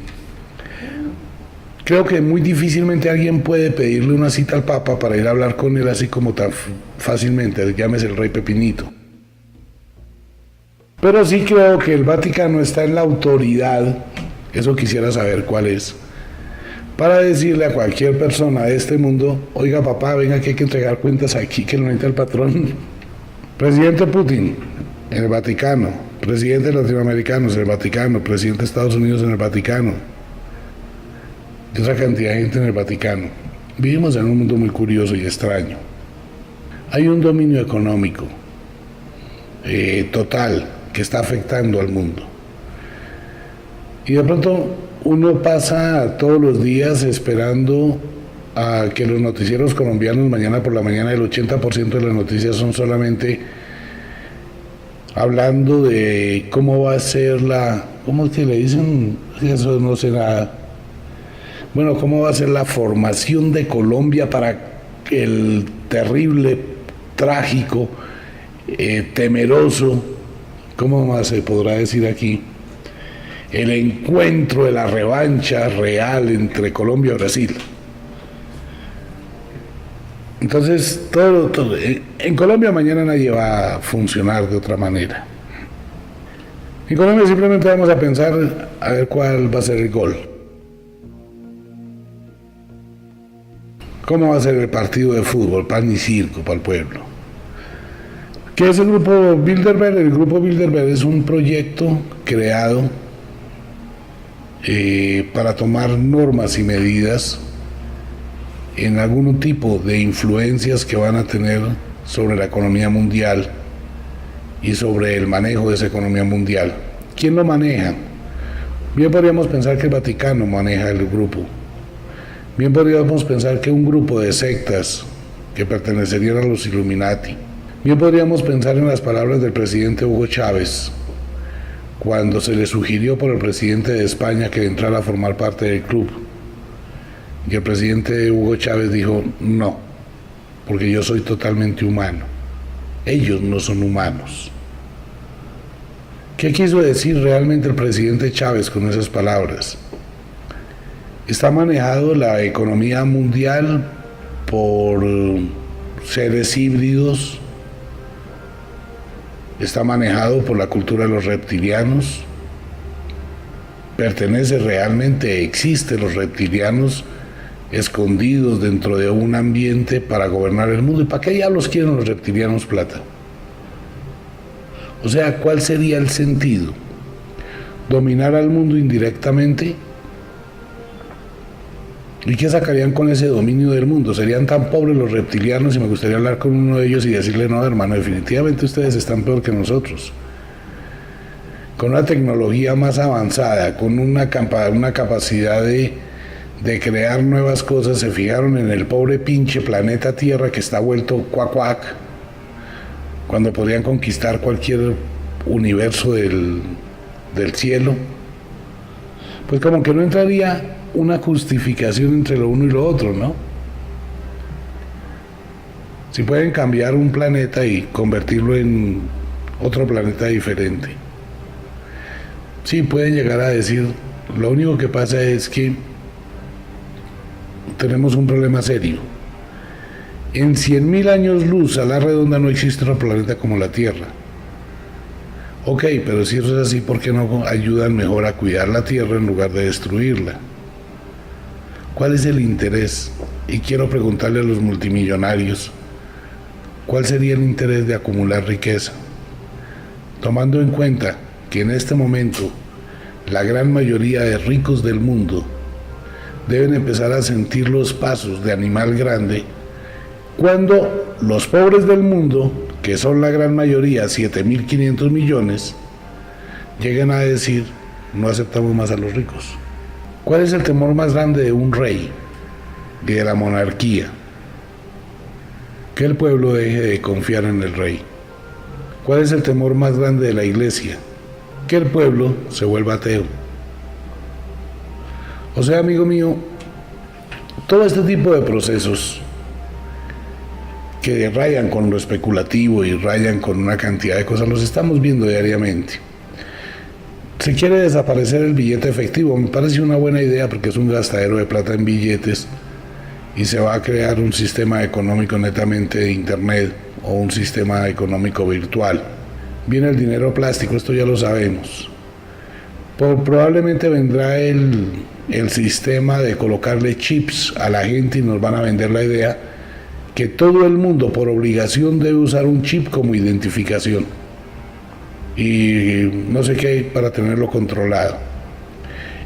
Creo que muy difícilmente alguien puede pedirle una cita al Papa para ir a hablar con él así como tan fácilmente, llámese el Rey Pepinito. Pero sí creo que el Vaticano está en la autoridad, eso quisiera saber cuál es, para decirle a cualquier persona de este mundo: oiga papá, venga que hay que entregar cuentas aquí, que lo necesita el patrón. Presidente Putin en el Vaticano, presidentes latinoamericanos en el Vaticano, presidente de Estados Unidos en el Vaticano, y otra cantidad de gente en el Vaticano. Vivimos en un mundo muy curioso y extraño. Hay un dominio económico total que está afectando al mundo. Y de pronto uno pasa todos los días esperando a que los noticieros colombianos mañana por la mañana, el 80% de las noticias son solamente hablando de cómo va a ser ¿cómo es que le dicen? Eso no sé nada. Bueno, cómo va a ser la formación de Colombia para el terrible, trágico, temeroso, ¿cómo más se podrá decir aquí? El encuentro de la revancha real entre Colombia y Brasil. Entonces, todo, en Colombia mañana nadie va a funcionar de otra manera. En Colombia simplemente vamos a pensar a ver cuál va a ser el gol. ¿Cómo va a ser el partido de fútbol, pan y circo para el pueblo? ¿Qué es el grupo Bilderberg? El grupo Bilderberg es un proyecto creado para tomar normas y medidas en algún tipo de influencias que van a tener sobre la economía mundial y sobre el manejo de esa economía mundial. ¿Quién lo maneja? Bien podríamos pensar que el Vaticano maneja el grupo. Bien podríamos pensar que un grupo de sectas que pertenecerían a los Illuminati. Bien podríamos pensar en las palabras del presidente Hugo Chávez cuando se le sugirió por el presidente de España que entrara a formar parte del club. Y el presidente Hugo Chávez dijo: no, porque yo soy totalmente humano. Ellos no son humanos. ¿Qué quiso decir realmente el presidente Chávez con esas palabras? Está manejado la economía mundial por seres híbridos, está manejado por la cultura de los reptilianos, pertenece realmente, existen los reptilianos escondidos dentro de un ambiente para gobernar el mundo. ¿Y para qué diablos quieren los reptilianos plata? O sea, ¿cuál sería el sentido? ¿Dominar al mundo indirectamente? ¿Y qué sacarían con ese dominio del mundo? ¿Serían tan pobres los reptilianos? Y me gustaría hablar con uno de ellos y decirle: no, hermano, definitivamente ustedes están peor que nosotros. Con una tecnología más avanzada, con una capacidad de crear nuevas cosas, se fijaron en el pobre pinche planeta Tierra que está vuelto cuac, cuando podrían conquistar cualquier universo del cielo. Pues como que no entraría una justificación entre lo uno y lo otro, ¿no? Si pueden cambiar un planeta y convertirlo en otro planeta diferente. Sí, pueden llegar a decir: lo único que pasa es que tenemos un problema serio. En 100.000 años luz a la redonda no existe otro planeta como la Tierra. Ok, pero si eso es así, ¿por qué no ayudan mejor a cuidar la Tierra en lugar de destruirla? ¿Cuál es el interés? Y quiero preguntarle a los multimillonarios: ¿cuál sería el interés de acumular riqueza? Tomando en cuenta que en este momento la gran mayoría de ricos del mundo deben empezar a sentir los pasos de animal grande, cuando los pobres del mundo, que son la gran mayoría, 7.500 millones, lleguen a decir: no aceptamos más a los ricos. ¿Cuál es el temor más grande de un rey y de la monarquía? Que el pueblo deje de confiar en el rey. ¿Cuál es el temor más grande de la iglesia? Que el pueblo se vuelva ateo. O sea, amigo mío, todo este tipo de procesos que rayan con lo especulativo y rayan con una cantidad de cosas, los estamos viendo diariamente. Se quiere desaparecer el billete efectivo. Me parece una buena idea porque es un gastadero de plata en billetes, y se va a crear un sistema económico netamente de internet o un sistema económico virtual. viene el dinero plástico, esto ya lo sabemos. Probablemente vendrá el sistema de colocarle chips a la gente y nos van a vender la idea que todo el mundo por obligación debe usar un chip como identificación. Y no sé qué hay para tenerlo controlado.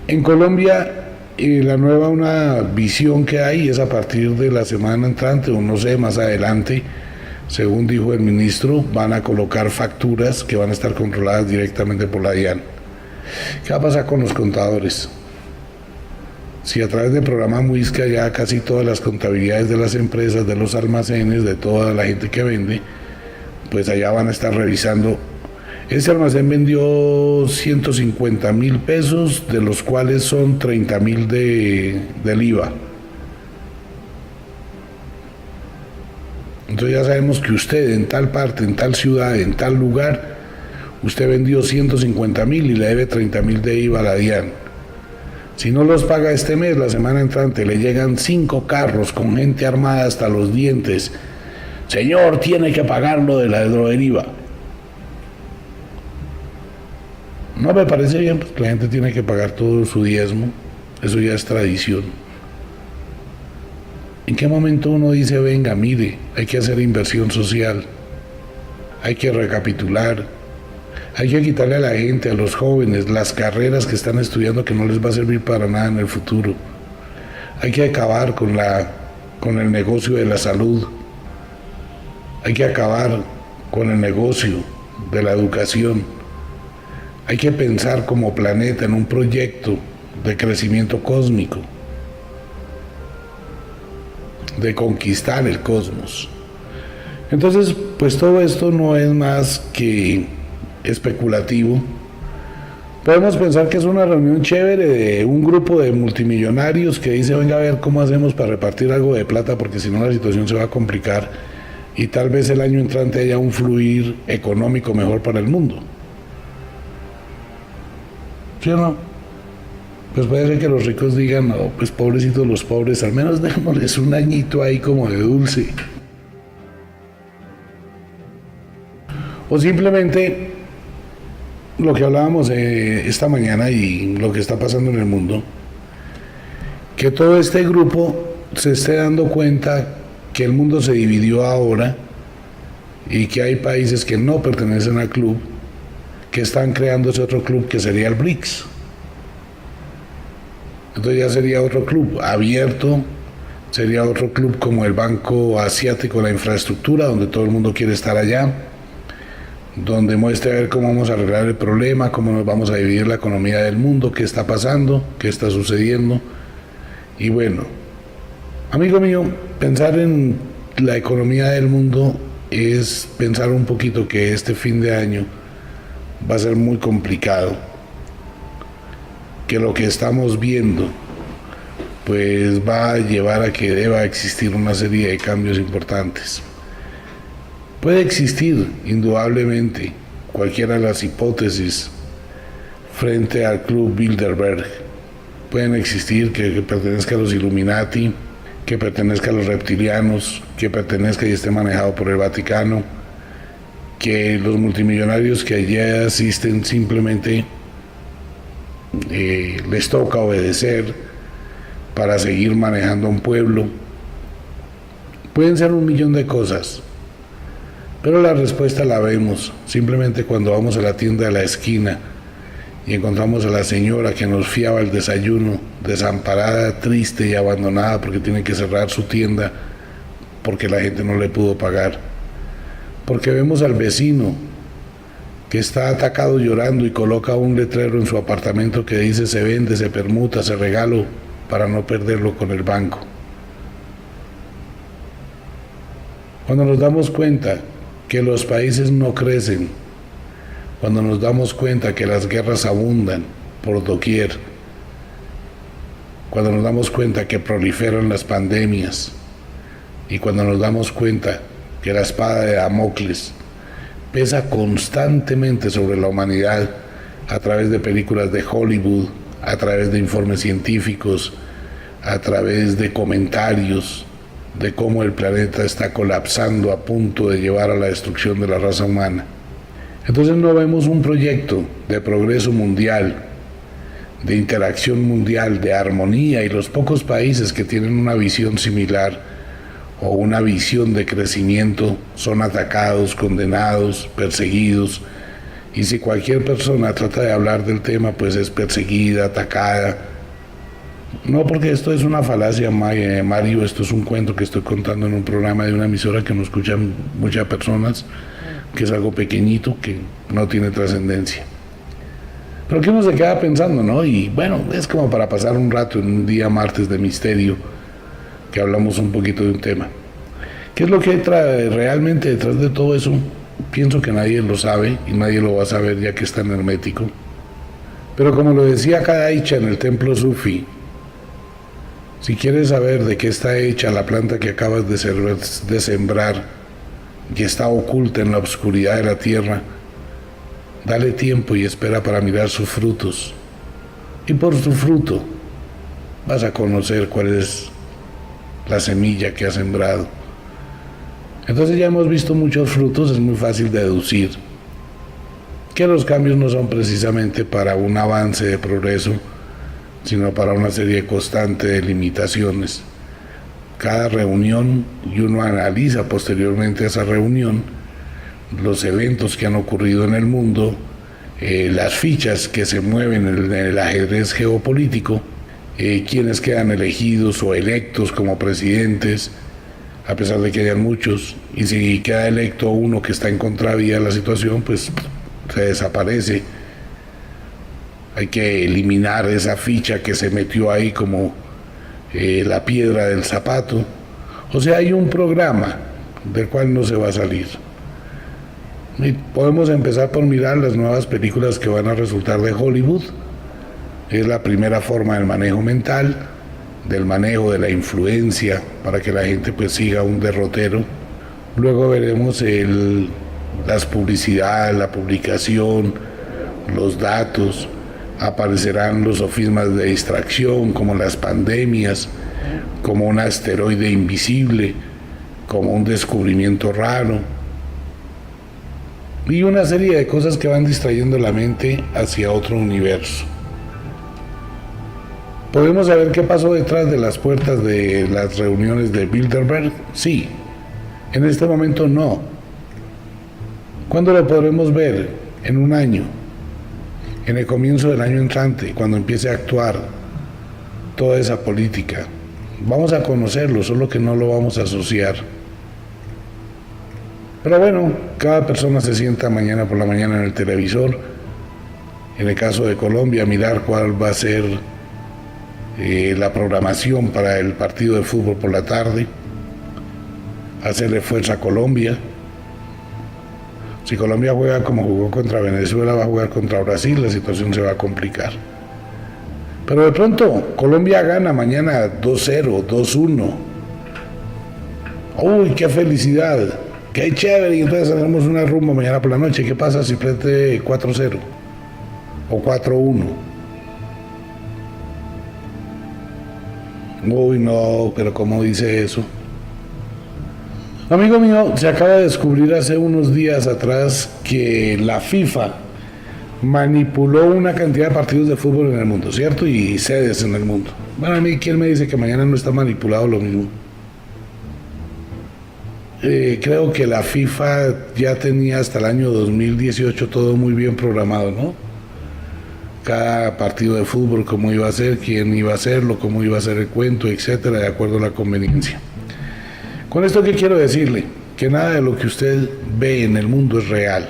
En Colombia, una visión que hay es a partir de la semana entrante, o no sé, más adelante, según dijo el ministro, van a colocar facturas que van a estar controladas directamente por la DIAN. ¿Qué va a pasar con los contadores? Si a través del programa Muisca ya casi todas las contabilidades de las empresas, de los almacenes, de toda la gente que vende, pues allá van a estar revisando. Ese almacén vendió 150.000 pesos, de los cuales son 30.000 del IVA. Entonces ya sabemos que usted en tal parte, en tal ciudad, en tal lugar, usted vendió 150.000 y le debe 30.000 de IVA a la DIAN. Si no los paga este mes, la semana entrante le llegan 5 carros con gente armada hasta los dientes. Señor, tiene que pagarlo del IVA. No me parece bien, pues la gente tiene que pagar todo su diezmo. Eso ya es tradición. ¿En qué momento uno dice, venga, mire, hay que hacer inversión social, hay que recapitular, hay que quitarle a la gente, a los jóvenes, las carreras que están estudiando que no les va a servir para nada en el futuro? Hay que acabar con el negocio de la salud, hay que acabar con el negocio de la educación, hay que pensar como planeta en un proyecto de crecimiento cósmico, de conquistar el cosmos. Entonces, pues todo esto no es más que especulativo. Podemos pensar que es una reunión chévere de un grupo de multimillonarios que dice, venga a ver cómo hacemos para repartir algo de plata, porque si no la situación se va a complicar y tal vez el año entrante haya un fluir económico mejor para el mundo. ¿Sí o no? Pues puede ser que los ricos digan, no, pues pobrecitos los pobres, al menos démosles un añito ahí como de dulce. O simplemente lo que hablábamos esta mañana y lo que está pasando en el mundo, que todo este grupo se esté dando cuenta que el mundo se dividió ahora y que hay países que no pertenecen al club, que están creando ese otro club que sería el BRICS. Entonces ya sería otro club abierto, sería otro club como el Banco Asiático de la Infraestructura, donde todo el mundo quiere estar allá, donde muestre a ver cómo vamos a arreglar el problema, cómo nos vamos a dividir la economía del mundo, qué está pasando, qué está sucediendo. Y bueno, amigo mío, pensar en la economía del mundo es pensar un poquito que este fin de año va a ser muy complicado, que lo que estamos viendo pues va a llevar a que deba existir una serie de cambios importantes. Puede existir indudablemente cualquiera de las hipótesis frente al Club Bilderberg. Pueden existir que pertenezca a los Illuminati, que pertenezca a los reptilianos, que pertenezca y esté manejado por el Vaticano, que los multimillonarios que allí asisten simplemente les toca obedecer para seguir manejando a un pueblo. Pueden ser 1.000.000 de cosas, pero la respuesta la vemos simplemente cuando vamos a la tienda de la esquina y encontramos a la señora que nos fiaba el desayuno, desamparada, triste y abandonada porque tiene que cerrar su tienda porque la gente no le pudo pagar. Porque vemos al vecino que está atacado llorando y coloca un letrero en su apartamento que dice se vende, se permuta, se regalo, para no perderlo con el banco. Cuando nos damos cuenta que los países no crecen, cuando nos damos cuenta que las guerras abundan por doquier, cuando nos damos cuenta que proliferan las pandemias y cuando nos damos cuenta que la espada de Damocles pesa constantemente sobre la humanidad a través de películas de Hollywood, a través de informes científicos, a través de comentarios de cómo el planeta está colapsando a punto de llevar a la destrucción de la raza humana. Entonces no vemos un proyecto de progreso mundial, de interacción mundial, de armonía, y los pocos países que tienen una visión similar o una visión de crecimiento son atacados, condenados, perseguidos, y si cualquier persona trata de hablar del tema, pues es perseguida, atacada. No, porque esto es una falacia, Mario, esto es un cuento que estoy contando en un programa de una emisora que no escuchan muchas personas, que es algo pequeñito, que no tiene trascendencia. Pero que uno se queda pensando, ¿no? Y bueno, es como para pasar un rato en un día martes de misterio, que hablamos un poquito de un tema. ¿Qué es lo que hay realmente detrás de todo eso? Pienso que nadie lo sabe y nadie lo va a saber ya que es tan hermético. Pero como lo decía Kadaicha en el templo Sufi, si quieres saber de qué está hecha la planta que acabas de sembrar y está oculta en la oscuridad de la tierra, dale tiempo y espera para mirar sus frutos. Y por su fruto vas a conocer cuál es la semilla que has sembrado. Entonces ya hemos visto muchos frutos, es muy fácil deducir que los cambios no son precisamente para un avance de progreso, sino para una serie constante de limitaciones. Cada reunión, y uno analiza posteriormente a esa reunión, los eventos que han ocurrido en el mundo, las fichas que se mueven en el ajedrez geopolítico, quienes quedan elegidos o electos como presidentes, a pesar de que hayan muchos, y si queda electo uno que está en contravía de la situación, pues se desaparece. Hay que eliminar esa ficha que se metió ahí como la piedra del zapato. O sea, hay un programa del cual no se va a salir. Y podemos empezar por mirar las nuevas películas que van a resultar de Hollywood. Es la primera forma del manejo mental, del manejo de la influencia para que la gente pues siga un derrotero. Luego veremos las publicidades, la publicación, los datos. Aparecerán los sofismas de distracción, como las pandemias, como un asteroide invisible, como un descubrimiento raro, y una serie de cosas que van distrayendo la mente hacia otro universo. ¿Podemos saber qué pasó detrás de las puertas de las reuniones de Bilderberg? Sí. En este momento no. ¿Cuándo lo podremos ver? En un año. En el comienzo del año entrante, cuando empiece a actuar toda esa política. Vamos a conocerlo, solo que no lo vamos a asociar. Pero bueno, cada persona se sienta mañana por la mañana en el televisor, en el caso de Colombia, mirar cuál va a ser la programación para el partido de fútbol por la tarde, hacerle fuerza a Colombia. Si Colombia juega como jugó contra Venezuela, va a jugar contra Brasil, la situación se va a complicar. Pero de pronto, Colombia gana mañana 2-0, 2-1. ¡Uy, qué felicidad! ¡Qué chévere! Y entonces hacemos una rumba mañana por la noche. ¿Qué pasa si prende 4-0? O 4-1. Uy, no, pero ¿cómo dice eso? Amigo mío, se acaba de descubrir hace unos días atrás que la FIFA manipuló una cantidad de partidos de fútbol en el mundo, ¿cierto? Y sedes en el mundo. Bueno, a mí, ¿quién me dice que mañana no está manipulado lo mismo? Creo que la FIFA ya tenía hasta el año 2018 todo muy bien programado, ¿no? Cada partido de fútbol, cómo iba a ser, quién iba a hacerlo, cómo iba a ser el cuento, etcétera, de acuerdo a la conveniencia. Con esto, ¿qué quiero decirle? Que nada de lo que usted ve en el mundo es real,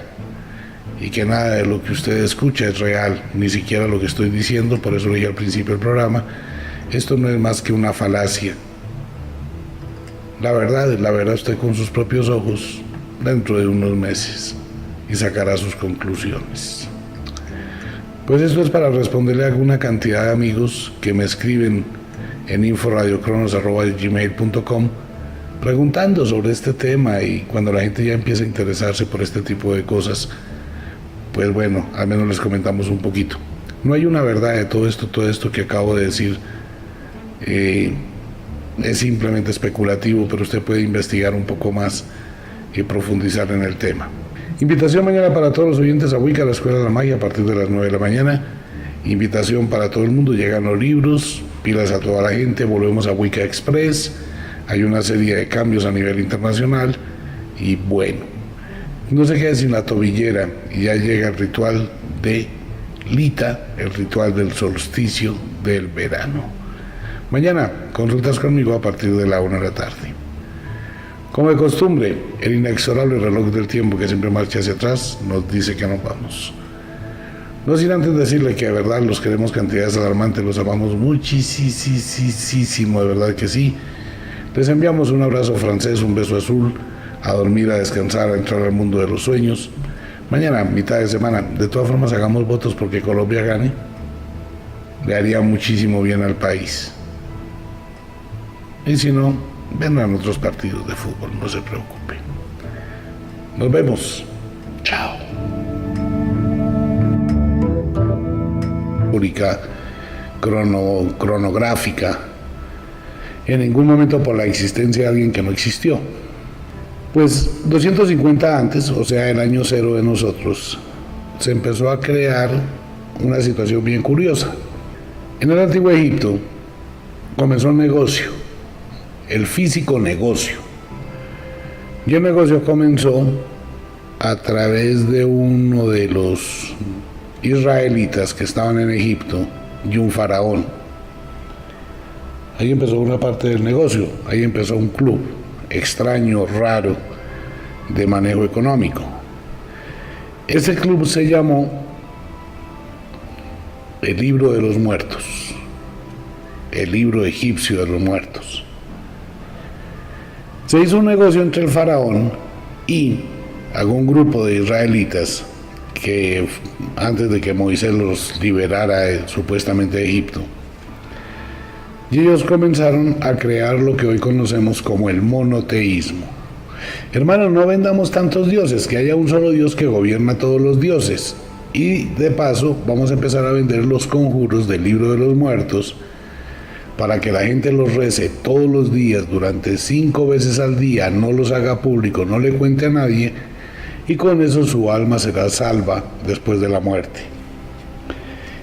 y que nada de lo que usted escucha es real, ni siquiera lo que estoy diciendo. Por eso lo dije al principio del programa, esto no es más que una falacia. La verdad usted con sus propios ojos dentro de unos meses y sacará sus conclusiones. Pues esto es para responderle a alguna cantidad de amigos que me escriben en inforadiocronos@gmail.com preguntando sobre este tema, y cuando la gente ya empieza a interesarse por este tipo de cosas, pues bueno, al menos les comentamos un poquito. No hay una verdad de todo esto que acabo de decir, es simplemente especulativo, pero usted puede investigar un poco más y profundizar en el tema. Invitación mañana para todos los oyentes a Wicca, a la Escuela de la Magia, a partir de las 9 de la mañana. Invitación para todo el mundo, llegan los libros, pilas a toda la gente, volvemos a Wicca Express. Hay una serie de cambios a nivel internacional y bueno, no se quede sin la tobillera y ya llega el ritual de Lita, el ritual del solsticio del verano. Mañana consultas conmigo a partir de la 1 de la tarde. Como de costumbre, el inexorable reloj del tiempo que siempre marcha hacia atrás nos dice que nos vamos. No sin antes decirle que de verdad los queremos cantidades alarmantes, los amamos muchísimo, de verdad que sí. Les enviamos un abrazo francés, un beso azul, a dormir, a descansar, a entrar al mundo de los sueños. Mañana, mitad de semana, de todas formas hagamos votos porque Colombia gane. Le haría muchísimo bien al país. Y si no, vendrán otros partidos de fútbol, no se preocupe. Nos vemos. Chao. Cronográfica. En ningún momento por la existencia de alguien que no existió. Pues 250 antes, o sea, el año cero de nosotros, se empezó a crear una situación bien curiosa. En el Antiguo Egipto comenzó un negocio, el físico negocio. Y el negocio comenzó a través de uno de los israelitas que estaban en Egipto y un faraón. Ahí empezó una parte del negocio, ahí empezó un club extraño, raro, de manejo económico. Ese club se llamó el Libro de los Muertos, el libro egipcio de los muertos. Se hizo un negocio entre el faraón y algún grupo de israelitas que antes de que Moisés los liberara supuestamente de Egipto, y ellos comenzaron a crear lo que hoy conocemos como el monoteísmo. Hermanos, no vendamos tantos dioses, que haya un solo Dios que gobierna todos los dioses. Y de paso vamos a empezar a vender los conjuros del Libro de los Muertos para que la gente los rece todos los días durante 5 veces al día, no los haga público, no le cuente a nadie, y con eso su alma será salva después de la muerte.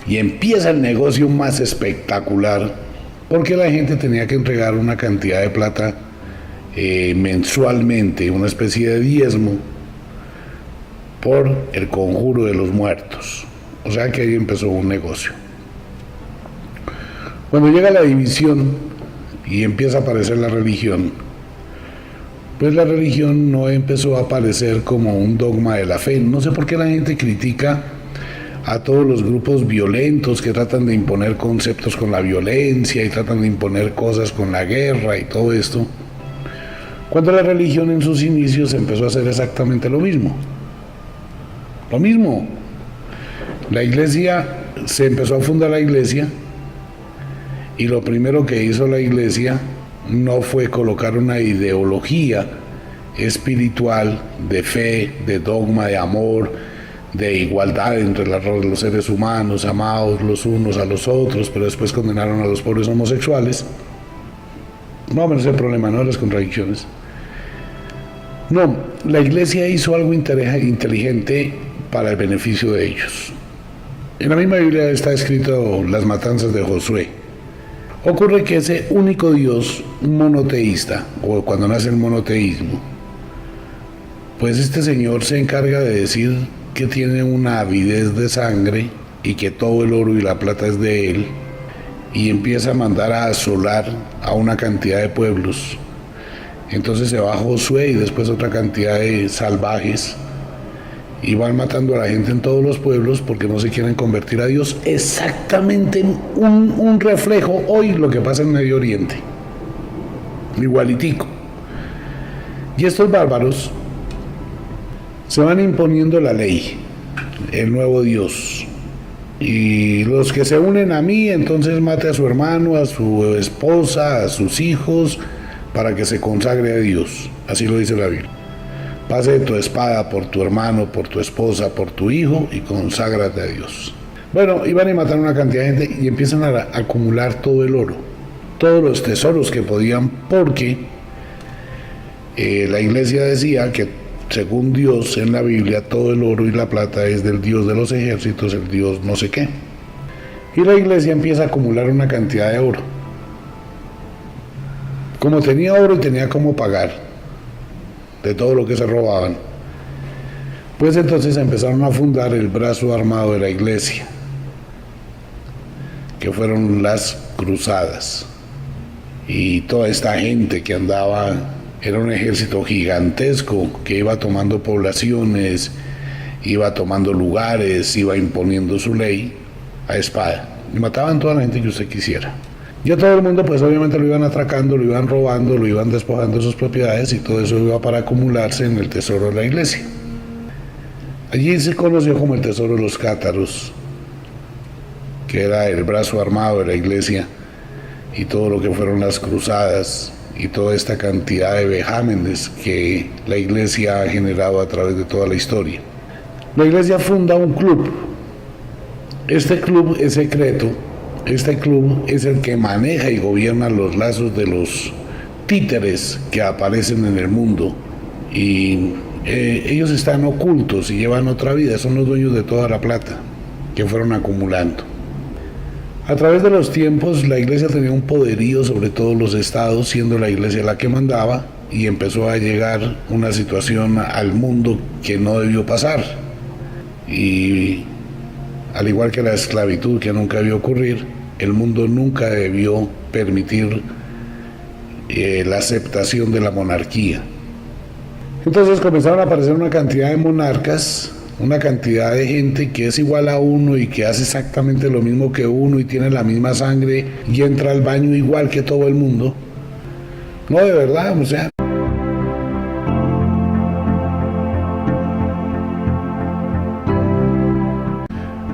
Y empieza el negocio más espectacular, porque la gente tenía que entregar una cantidad de plata mensualmente, una especie de diezmo por el conjuro de los muertos. O sea que ahí empezó un negocio. Cuando llega la división y empieza a aparecer la religión, pues la religión no empezó a aparecer como un dogma de la fe. No sé por qué la gente critica a todos los grupos violentos que tratan de imponer conceptos con la violencia y tratan de imponer cosas con la guerra y todo esto, cuando la religión en sus inicios empezó a hacer exactamente lo mismo. Lo mismo. La iglesia, se empezó a fundar la iglesia, y lo primero que hizo la iglesia no fue colocar una ideología espiritual de fe, de dogma, de amor, de igualdad entre los seres humanos, amados los unos a los otros, pero después condenaron a los pobres homosexuales. No, pero ese es el problema, no las contradicciones. No, la iglesia hizo algo inteligente para el beneficio de ellos. En la misma Biblia está escrito las matanzas de Josué. Ocurre que ese único Dios monoteísta, o cuando nace el monoteísmo, pues este señor se encarga de decir que tiene una avidez de sangre y que todo el oro y la plata es de él, y empieza a mandar a asolar a una cantidad de pueblos. Entonces se va Josué y después otra cantidad de salvajes y van matando a la gente en todos los pueblos porque no se quieren convertir a Dios. Exactamente un reflejo hoy lo que pasa en Medio Oriente, igualitico. Y estos bárbaros se van imponiendo la ley, el nuevo Dios, y los que se unen a mí, entonces mate a su hermano, a su esposa, a sus hijos, para que se consagre a Dios. Así lo dice la Biblia. Pase tu espada por tu hermano, por tu esposa, por tu hijo y conságrate a Dios. Bueno, iban a matar a una cantidad de gente y empiezan a acumular todo el oro, todos los tesoros que podían, porque la iglesia decía que según Dios en la Biblia, todo el oro y la plata es del Dios de los ejércitos, el Dios no sé qué. Y la iglesia empieza a acumular una cantidad de oro. Como tenía oro y tenía cómo pagar de todo lo que se robaban, pues entonces empezaron a fundar el brazo armado de la iglesia, que fueron las cruzadas. Y toda esta gente que andaba, era un ejército gigantesco que iba tomando poblaciones, iba tomando lugares, iba imponiendo su ley a espada. Y mataban toda la gente que usted quisiera. Y a todo el mundo pues obviamente lo iban atracando, lo iban robando, lo iban despojando de sus propiedades, y todo eso iba para acumularse en el tesoro de la iglesia. Allí se conoció como el tesoro de los cátaros, que era el brazo armado de la iglesia, y todo lo que fueron las cruzadas y toda esta cantidad de vejámenes que la iglesia ha generado a través de toda la historia. La iglesia funda un club. Este club es secreto. Este club es el que maneja y gobierna los lazos de los títeres que aparecen en el mundo, y ellos están ocultos y llevan otra vida, son los dueños de toda la plata que fueron acumulando. A través de los tiempos la iglesia tenía un poderío sobre todos los estados, siendo la iglesia la que mandaba, y empezó a llegar una situación al mundo que no debió pasar. Y al igual que la esclavitud, que nunca debió ocurrir, el mundo nunca debió permitir la aceptación de la monarquía. Entonces comenzaron a aparecer una cantidad de monarcas, una cantidad de gente que es igual a uno y que hace exactamente lo mismo que uno y tiene la misma sangre y entra al baño igual que todo el mundo. No, de verdad, o sea.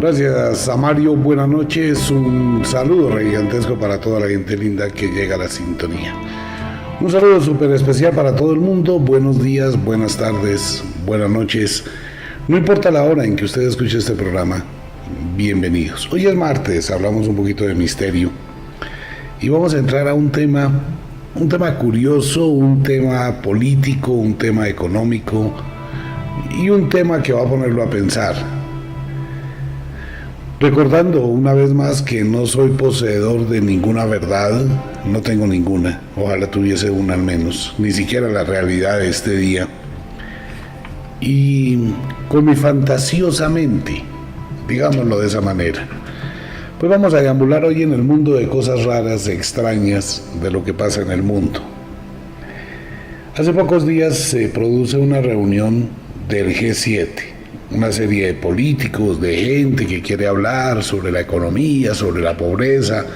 Gracias a Mario, buenas noches, un saludo gigantesco para toda la gente linda que llega a la sintonía. Un saludo súper especial para todo el mundo, buenos días, buenas tardes, buenas noches, no importa la hora en que usted escuche este programa, bienvenidos. Hoy es martes, hablamos un poquito de misterio y vamos a entrar a un tema curioso, un tema político, un tema económico y un tema que va a ponerlo a pensar. Recordando una vez más que no soy poseedor de ninguna verdad, no tengo ninguna, ojalá tuviese una al menos, ni siquiera la realidad de este día. Y con mi fantasiosamente, digámoslo de esa manera, pues vamos a deambular hoy en el mundo de cosas raras, extrañas, de lo que pasa en el mundo. Hace pocos días se produce una reunión del G7. Una serie de políticos, de gente que quiere hablar sobre la economía, sobre la pobreza,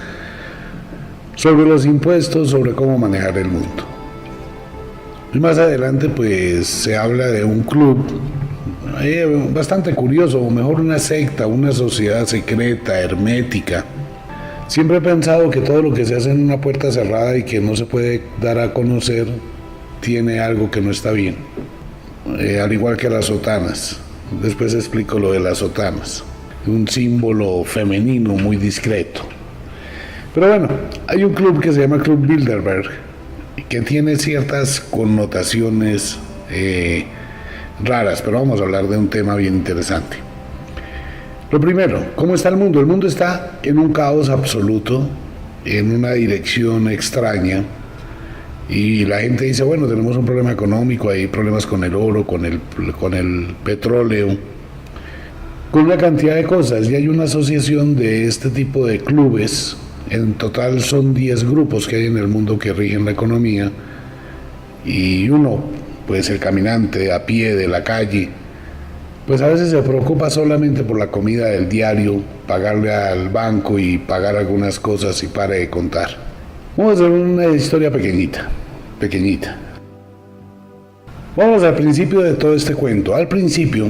sobre los impuestos, sobre cómo manejar el mundo. Y más adelante pues se habla de un club bastante curioso, o mejor una secta, una sociedad secreta, hermética. Siempre he pensado que todo lo que se hace en una puerta cerrada y que no se puede dar a conocer tiene algo que no está bien, al igual que las sotanas. Después explico lo de las sotanas, un símbolo femenino muy discreto. Pero bueno, hay un club que se llama Club Bilderberg, que tiene ciertas connotaciones raras, pero vamos a hablar de un tema bien interesante. Lo primero, ¿cómo está el mundo? El mundo está en un caos absoluto, en una dirección extraña. Y la gente dice, bueno, tenemos un problema económico, hay problemas con el oro, con el petróleo, con una cantidad de cosas. Y hay una asociación de este tipo de clubes, en total son 10 grupos que hay en el mundo que rigen la economía. Y uno, pues el caminante a pie de la calle, pues a veces se preocupa solamente por la comida del diario, pagarle al banco y pagar algunas cosas y pare de contar. Vamos a hacer una historia pequeñita. Vamos al principio de todo este cuento. Al principio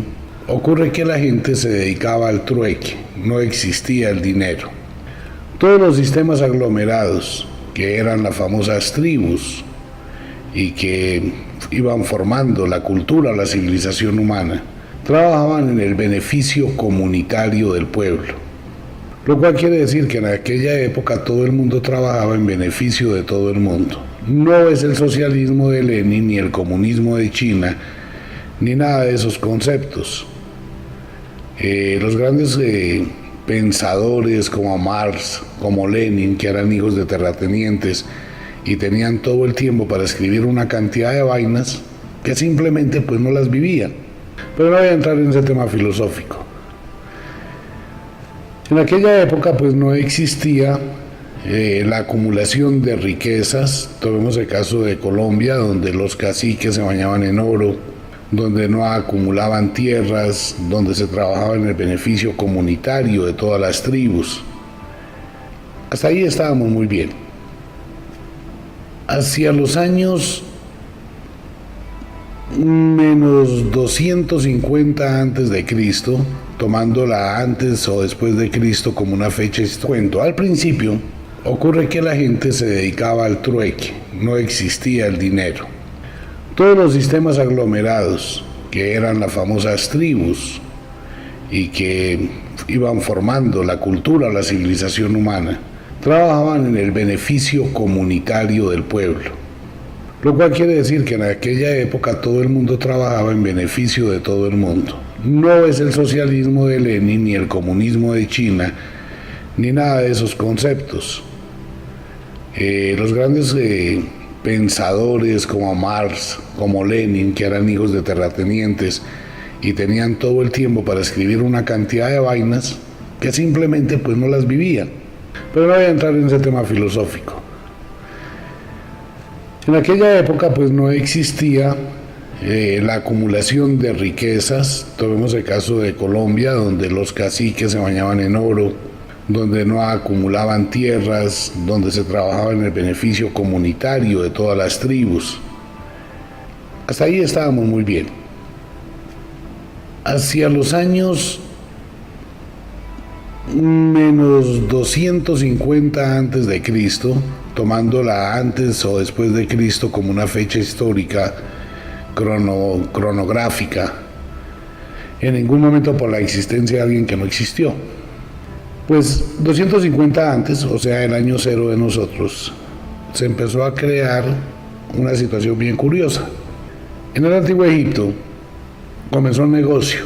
ocurre que la gente se dedicaba al trueque, no existía el dinero. Todos los sistemas aglomerados, que eran las famosas tribus y que iban formando la cultura, la civilización humana, trabajaban en el beneficio comunitario del pueblo. Lo cual quiere decir que en aquella época todo el mundo trabajaba en beneficio de todo el mundo. No es el socialismo de Lenin, ni el comunismo de China, ni nada de esos conceptos. Los grandes pensadores como Marx, como Lenin, que eran hijos de terratenientes y tenían todo el tiempo para escribir una cantidad de vainas que simplemente pues no las vivían. Pero no voy a entrar en ese tema filosófico. En aquella época pues no existía la acumulación de riquezas. Tomemos el caso de Colombia, donde los caciques se bañaban en oro, donde no acumulaban tierras, donde se trabajaba en el beneficio comunitario de todas las tribus. Hasta ahí estábamos muy bien. Hacia los años menos 250 antes de Cristo, tomándola antes o después de Cristo como una fecha histórica. Al principio ocurre que la gente se dedicaba al trueque, no existía el dinero. Todos los sistemas aglomerados, que eran las famosas tribus y que iban formando la cultura, la civilización humana, trabajaban en el beneficio comunitario del pueblo. Lo cual quiere decir que en aquella época todo el mundo trabajaba en beneficio de todo el mundo. No es el socialismo de Lenin, ni el comunismo de China, ni nada de esos conceptos. Los grandes pensadores como Marx, como Lenin, que eran hijos de terratenientes y tenían todo el tiempo para escribir una cantidad de vainas que simplemente pues no las vivían. Pero no voy a entrar en ese tema filosófico. En aquella época pues no existía la acumulación de riquezas. Tomemos el caso de Colombia, donde los caciques se bañaban en oro, donde no acumulaban tierras, donde se trabajaba en el beneficio comunitario de todas las tribus. Hasta ahí estábamos muy bien. Hacia los años menos 250 antes de Cristo, tomándola antes o después de Cristo como una fecha histórica cronográfica, en ningún momento por la existencia de alguien que no existió. Pues 250 antes, o sea, el año cero de nosotros, se empezó a crear una situación bien curiosa. En el Antiguo Egipto comenzó un negocio,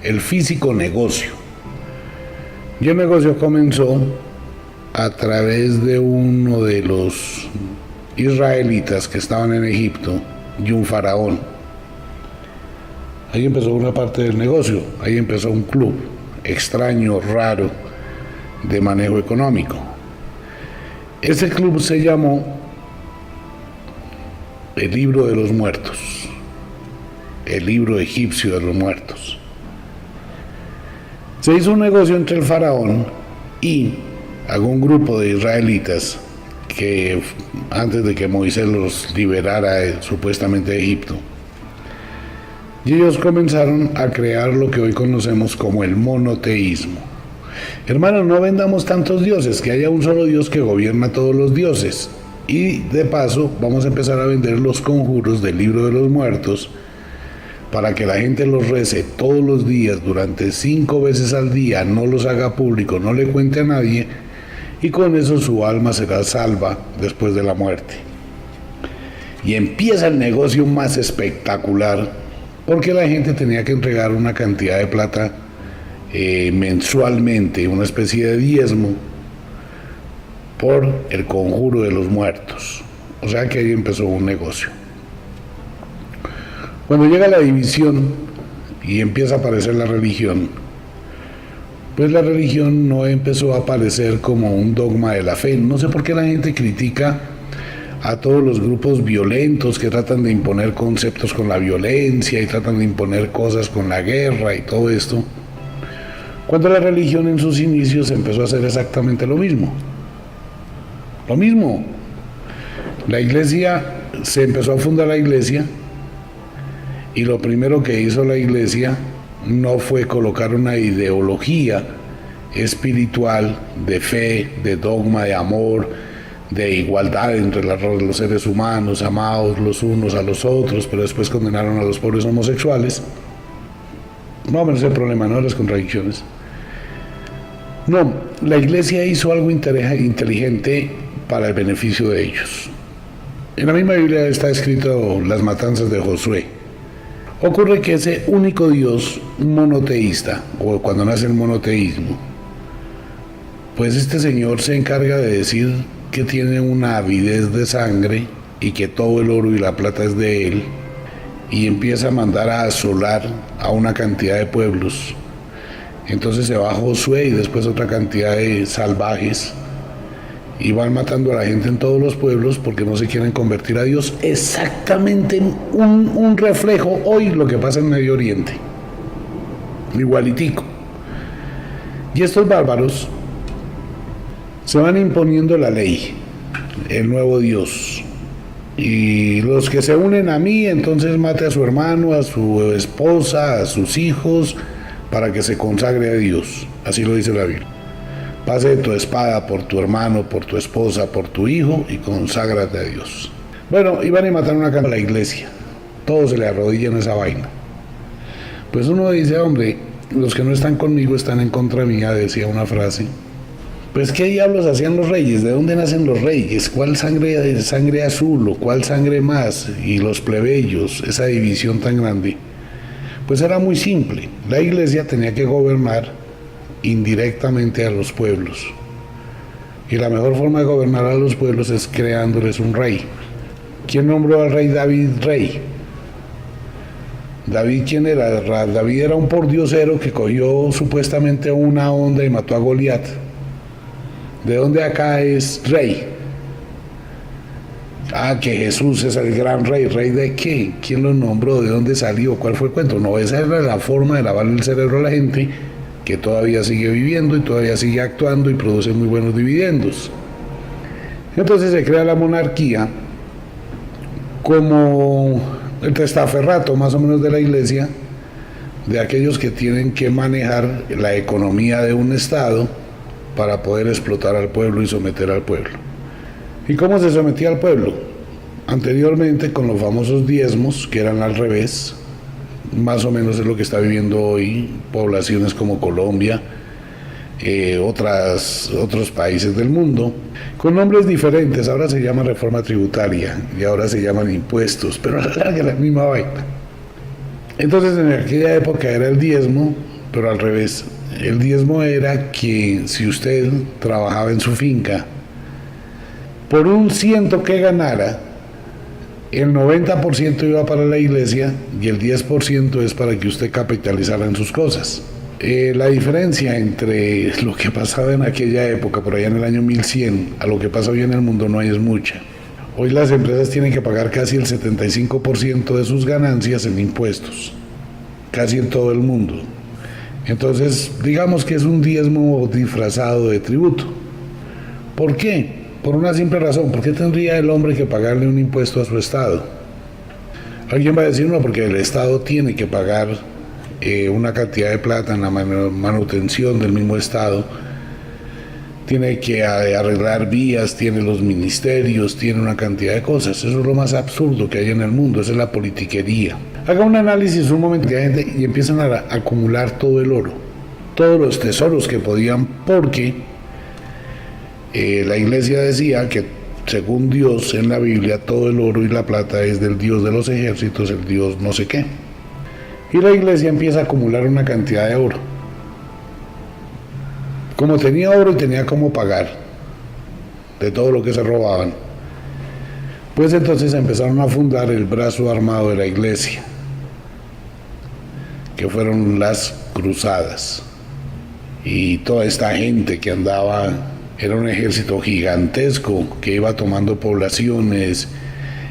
el físico negocio. Y el negocio comenzó a través de uno de los israelitas que estaban en Egipto y un faraón. Ahí empezó una parte del negocio, ahí empezó un club extraño, raro, de manejo económico. Ese club se llamó el Libro de los Muertos, el libro egipcio de los muertos. Se hizo un negocio entre el faraón y algún grupo de israelitas que antes de que Moisés los liberara supuestamente de Egipto, y ellos comenzaron a crear lo que hoy conocemos como el monoteísmo. Hermanos, no vendamos tantos dioses, que haya un solo Dios que gobierna todos los dioses. Y de paso vamos a empezar a vender los conjuros del Libro de los Muertos para que la gente los rece todos los días durante 5 veces al día, no los haga público, no le cuente a nadie, y con eso su alma será salva después de la muerte. Y empieza el negocio más espectacular, porque la gente tenía que entregar una cantidad de plata mensualmente, una especie de diezmo por el conjuro de los muertos. O sea que ahí empezó un negocio. Cuando llega la división y empieza a aparecer la religión, pues la religión no empezó a aparecer como un dogma de la fe. No sé por qué la gente critica a todos los grupos violentos que tratan de imponer conceptos con la violencia y tratan de imponer cosas con la guerra y todo esto, cuando la religión en sus inicios empezó a hacer exactamente lo mismo. Lo mismo. La iglesia, se empezó a fundar la iglesia, y lo primero que hizo la iglesia no fue colocar una ideología espiritual de fe, de dogma, de amor, de igualdad entre los seres humanos, amados los unos a los otros, pero después condenaron a los pobres homosexuales. No, pero ese es el problema, no de las contradicciones. No, la iglesia hizo algo inteligente para el beneficio de ellos. En la misma Biblia está escrito las matanzas de Josué. Ocurre que ese único Dios monoteísta, o cuando nace el monoteísmo, pues este señor se encarga de decir que tiene una avidez de sangre y que todo el oro y la plata es de él, y empieza a mandar a asolar a una cantidad de pueblos. Entonces se va Josué y después otra cantidad de salvajes y van matando a la gente en todos los pueblos porque no se quieren convertir a Dios. Exactamente un reflejo hoy lo que pasa en Medio Oriente, igualitico. Y estos bárbaros se van imponiendo la ley, el nuevo Dios, y los que se unen a mí, entonces mate a su hermano, a su esposa, a sus hijos, para que se consagre a Dios. Así lo dice la Biblia. Pase tu espada por tu hermano, por tu esposa, por tu hijo y conságrate a Dios. Bueno, iban a matar una cantidad a la iglesia. Todos se le arrodillan a esa vaina. Pues uno dice, hombre, los que no están conmigo están en contra mía, decía una frase. Pues ¿qué diablos hacían los reyes? ¿De dónde nacen los reyes? ¿Cuál sangre azul o cuál sangre más? Y los plebeyos, esa división tan grande. Pues era muy simple. La iglesia tenía que gobernar indirectamente a los pueblos. Y la mejor forma de gobernar a los pueblos es creándoles un rey. ¿Quién nombró al rey David rey? David, ¿quién era? David era un pordiosero que cogió supuestamente una onda y mató a Goliat. ¿De dónde acá es rey? Ah, que Jesús es el gran rey. ¿Rey de qué? ¿Quién lo nombró? ¿De dónde salió? ¿Cuál fue el cuento? No, esa era la forma de lavarle el cerebro a la gente que todavía sigue viviendo y todavía sigue actuando y produce muy buenos dividendos. Entonces se crea la monarquía como el testaferrato más o menos de la iglesia, de aquellos que tienen que manejar la economía de un estado para poder explotar al pueblo y someter al pueblo. ¿Y cómo se sometía al pueblo? Anteriormente con los famosos diezmos, que eran al revés. Más o menos es lo que está viviendo hoy poblaciones como Colombia, otros países del mundo, con nombres diferentes. Ahora se llama reforma tributaria y ahora se llaman impuestos, pero a la larga es la misma vaina. Entonces en aquella época era el diezmo, pero al revés. El diezmo era que si usted trabajaba en su finca, por un ciento que ganara, el 90% iba para la iglesia y el 10% es para que usted capitalizara en sus cosas. La diferencia entre lo que pasaba en aquella época, por allá en el año 1100, a lo que pasa hoy en el mundo no es mucha. Hoy las empresas tienen que pagar casi el 75% de sus ganancias en impuestos, casi en todo el mundo. Entonces, digamos que es un diezmo disfrazado de tributo. ¿Por qué? Por una simple razón. ¿Por qué tendría el hombre que pagarle un impuesto a su Estado? Alguien va a decir, no, porque el Estado tiene que pagar una cantidad de plata en la manutención del mismo Estado, tiene que arreglar vías, tiene los ministerios, tiene una cantidad de cosas. Eso es lo más absurdo que hay en el mundo, esa es la politiquería. Haga un análisis un momento de gente y empiezan a acumular todo el oro, todos los tesoros que podían, porque la iglesia decía que según Dios en la Biblia todo el oro y la plata es del Dios de los ejércitos, el Dios no sé qué. Y la iglesia empieza a acumular una cantidad de oro. Como tenía oro y tenía cómo pagar de todo lo que se robaban, pues entonces empezaron a fundar el brazo armado de la iglesia, que fueron las cruzadas. Y toda esta gente que andaba, era un ejército gigantesco que iba tomando poblaciones,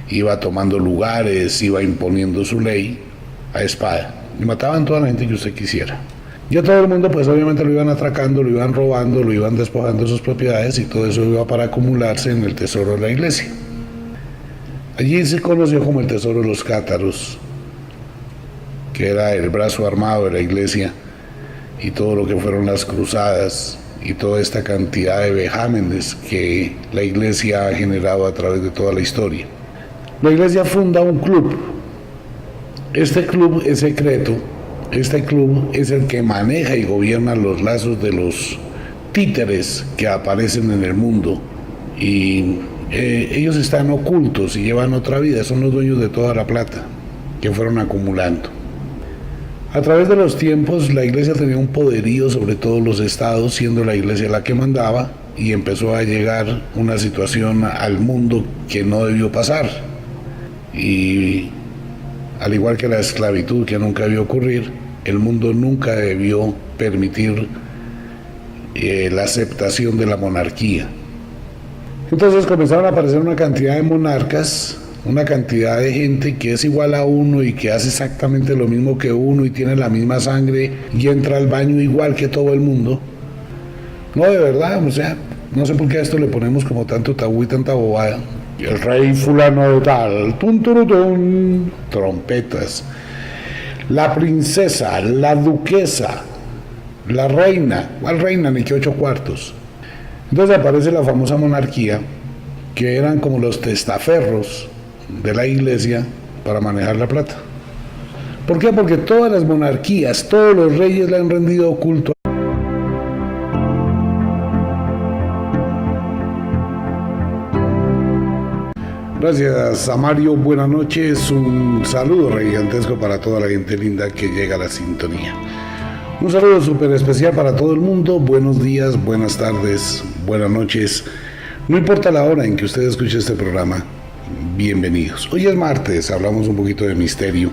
iba tomando lugares, iba imponiendo su ley a espada. Y mataban toda la gente que usted quisiera. Y a todo el mundo pues obviamente lo iban atracando, lo iban robando, lo iban despojando de sus propiedades y todo eso iba para acumularse en el tesoro de la iglesia. Allí se conoció como el tesoro de los cátaros, que era el brazo armado de la iglesia, y todo lo que fueron las cruzadas y toda esta cantidad de vejámenes que la iglesia ha generado a través de toda la historia. La iglesia funda un club. Este club es secreto. Este club es el que maneja y gobierna los lazos de los títeres que aparecen en el mundo, y ellos están ocultos y llevan otra vida, son los dueños de toda la plata que fueron acumulando. A través de los tiempos, la iglesia tenía un poderío sobre todos los estados, siendo la iglesia la que mandaba, y empezó a llegar una situación al mundo que no debió pasar. Y al igual que la esclavitud, que nunca debió ocurrir, el mundo nunca debió permitir la aceptación de la monarquía. Entonces comenzaron a aparecer una cantidad de monarcas, una cantidad de gente que es igual a uno y que hace exactamente lo mismo que uno y tiene la misma sangre y entra al baño igual que todo el mundo. No, de verdad, o sea, no sé por qué a esto le ponemos como tanto tabú y tanta bobada. El rey fulano de tal, tun, turutun, trompetas. La princesa, la duquesa, la reina, ¿cuál reina? Ni que 8 cuartos. Entonces aparece la famosa monarquía, que eran como los testaferros de la iglesia para manejar la plata. ¿Por qué? Porque todas las monarquías, todos los reyes le han rendido culto. Gracias a Mario, buenas noches, un saludo gigantesco para toda la gente linda que llega a la sintonía. Un saludo súper especial para todo el mundo, buenos días, buenas tardes, buenas noches, no importa la hora en que usted escuche este programa, bienvenidos. Hoy es martes, hablamos un poquito de misterio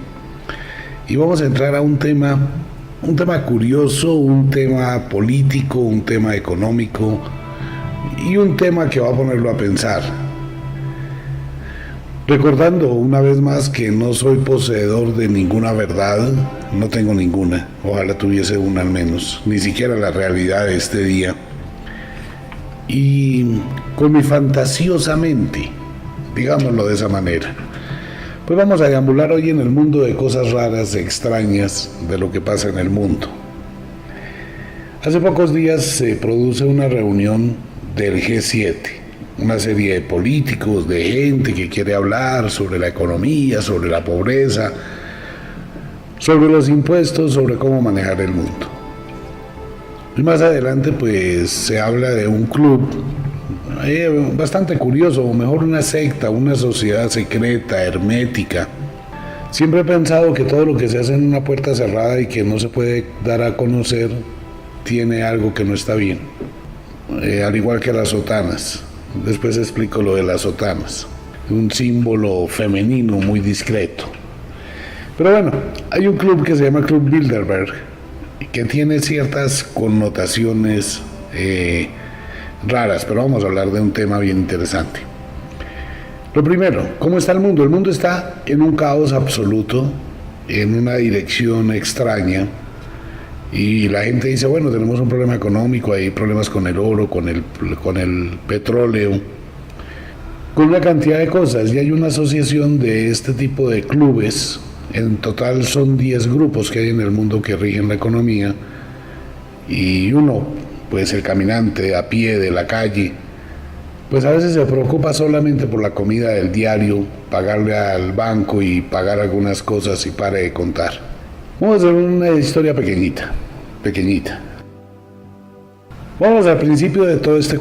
y vamos a entrar a un tema curioso, un tema político, un tema económico y un tema que va a ponerlo a pensar. Recordando una vez más que no soy poseedor de ninguna verdad, no tengo ninguna, ojalá tuviese una al menos, ni siquiera la realidad de este día. Y con mi fantasiosamente, digámoslo de esa manera, pues vamos a deambular hoy en el mundo de cosas raras, extrañas, de lo que pasa en el mundo. Hace pocos días se produce una reunión del G7. Una serie de políticos, de gente que quiere hablar sobre la economía, sobre la pobreza, sobre los impuestos, sobre cómo manejar el mundo. Y más adelante pues se habla de un club bastante curioso, o mejor una secta, una sociedad secreta, hermética. Siempre he pensado que todo lo que se hace en una puerta cerrada y que no se puede dar a conocer tiene algo que no está bien, al igual que las sotanas. Después explico lo de las sotanas, un símbolo femenino muy discreto. Pero bueno, hay un club que se llama Club Bilderberg, que tiene ciertas connotaciones raras, pero vamos a hablar de un tema bien interesante. Lo primero, ¿cómo está el mundo? El mundo está en un caos absoluto, en una dirección extraña. Y la gente dice, bueno, tenemos un problema económico, hay problemas con el oro, con el petróleo, con una cantidad de cosas. Y hay una asociación de este tipo de clubes, en total son 10 grupos que hay en el mundo que rigen la economía. Y uno, pues el caminante a pie de la calle, pues a veces se preocupa solamente por la comida del diario, pagarle al banco y pagar algunas cosas y pare de contar. Vamos a hacer una historia pequeñita. Vamos al principio de todo este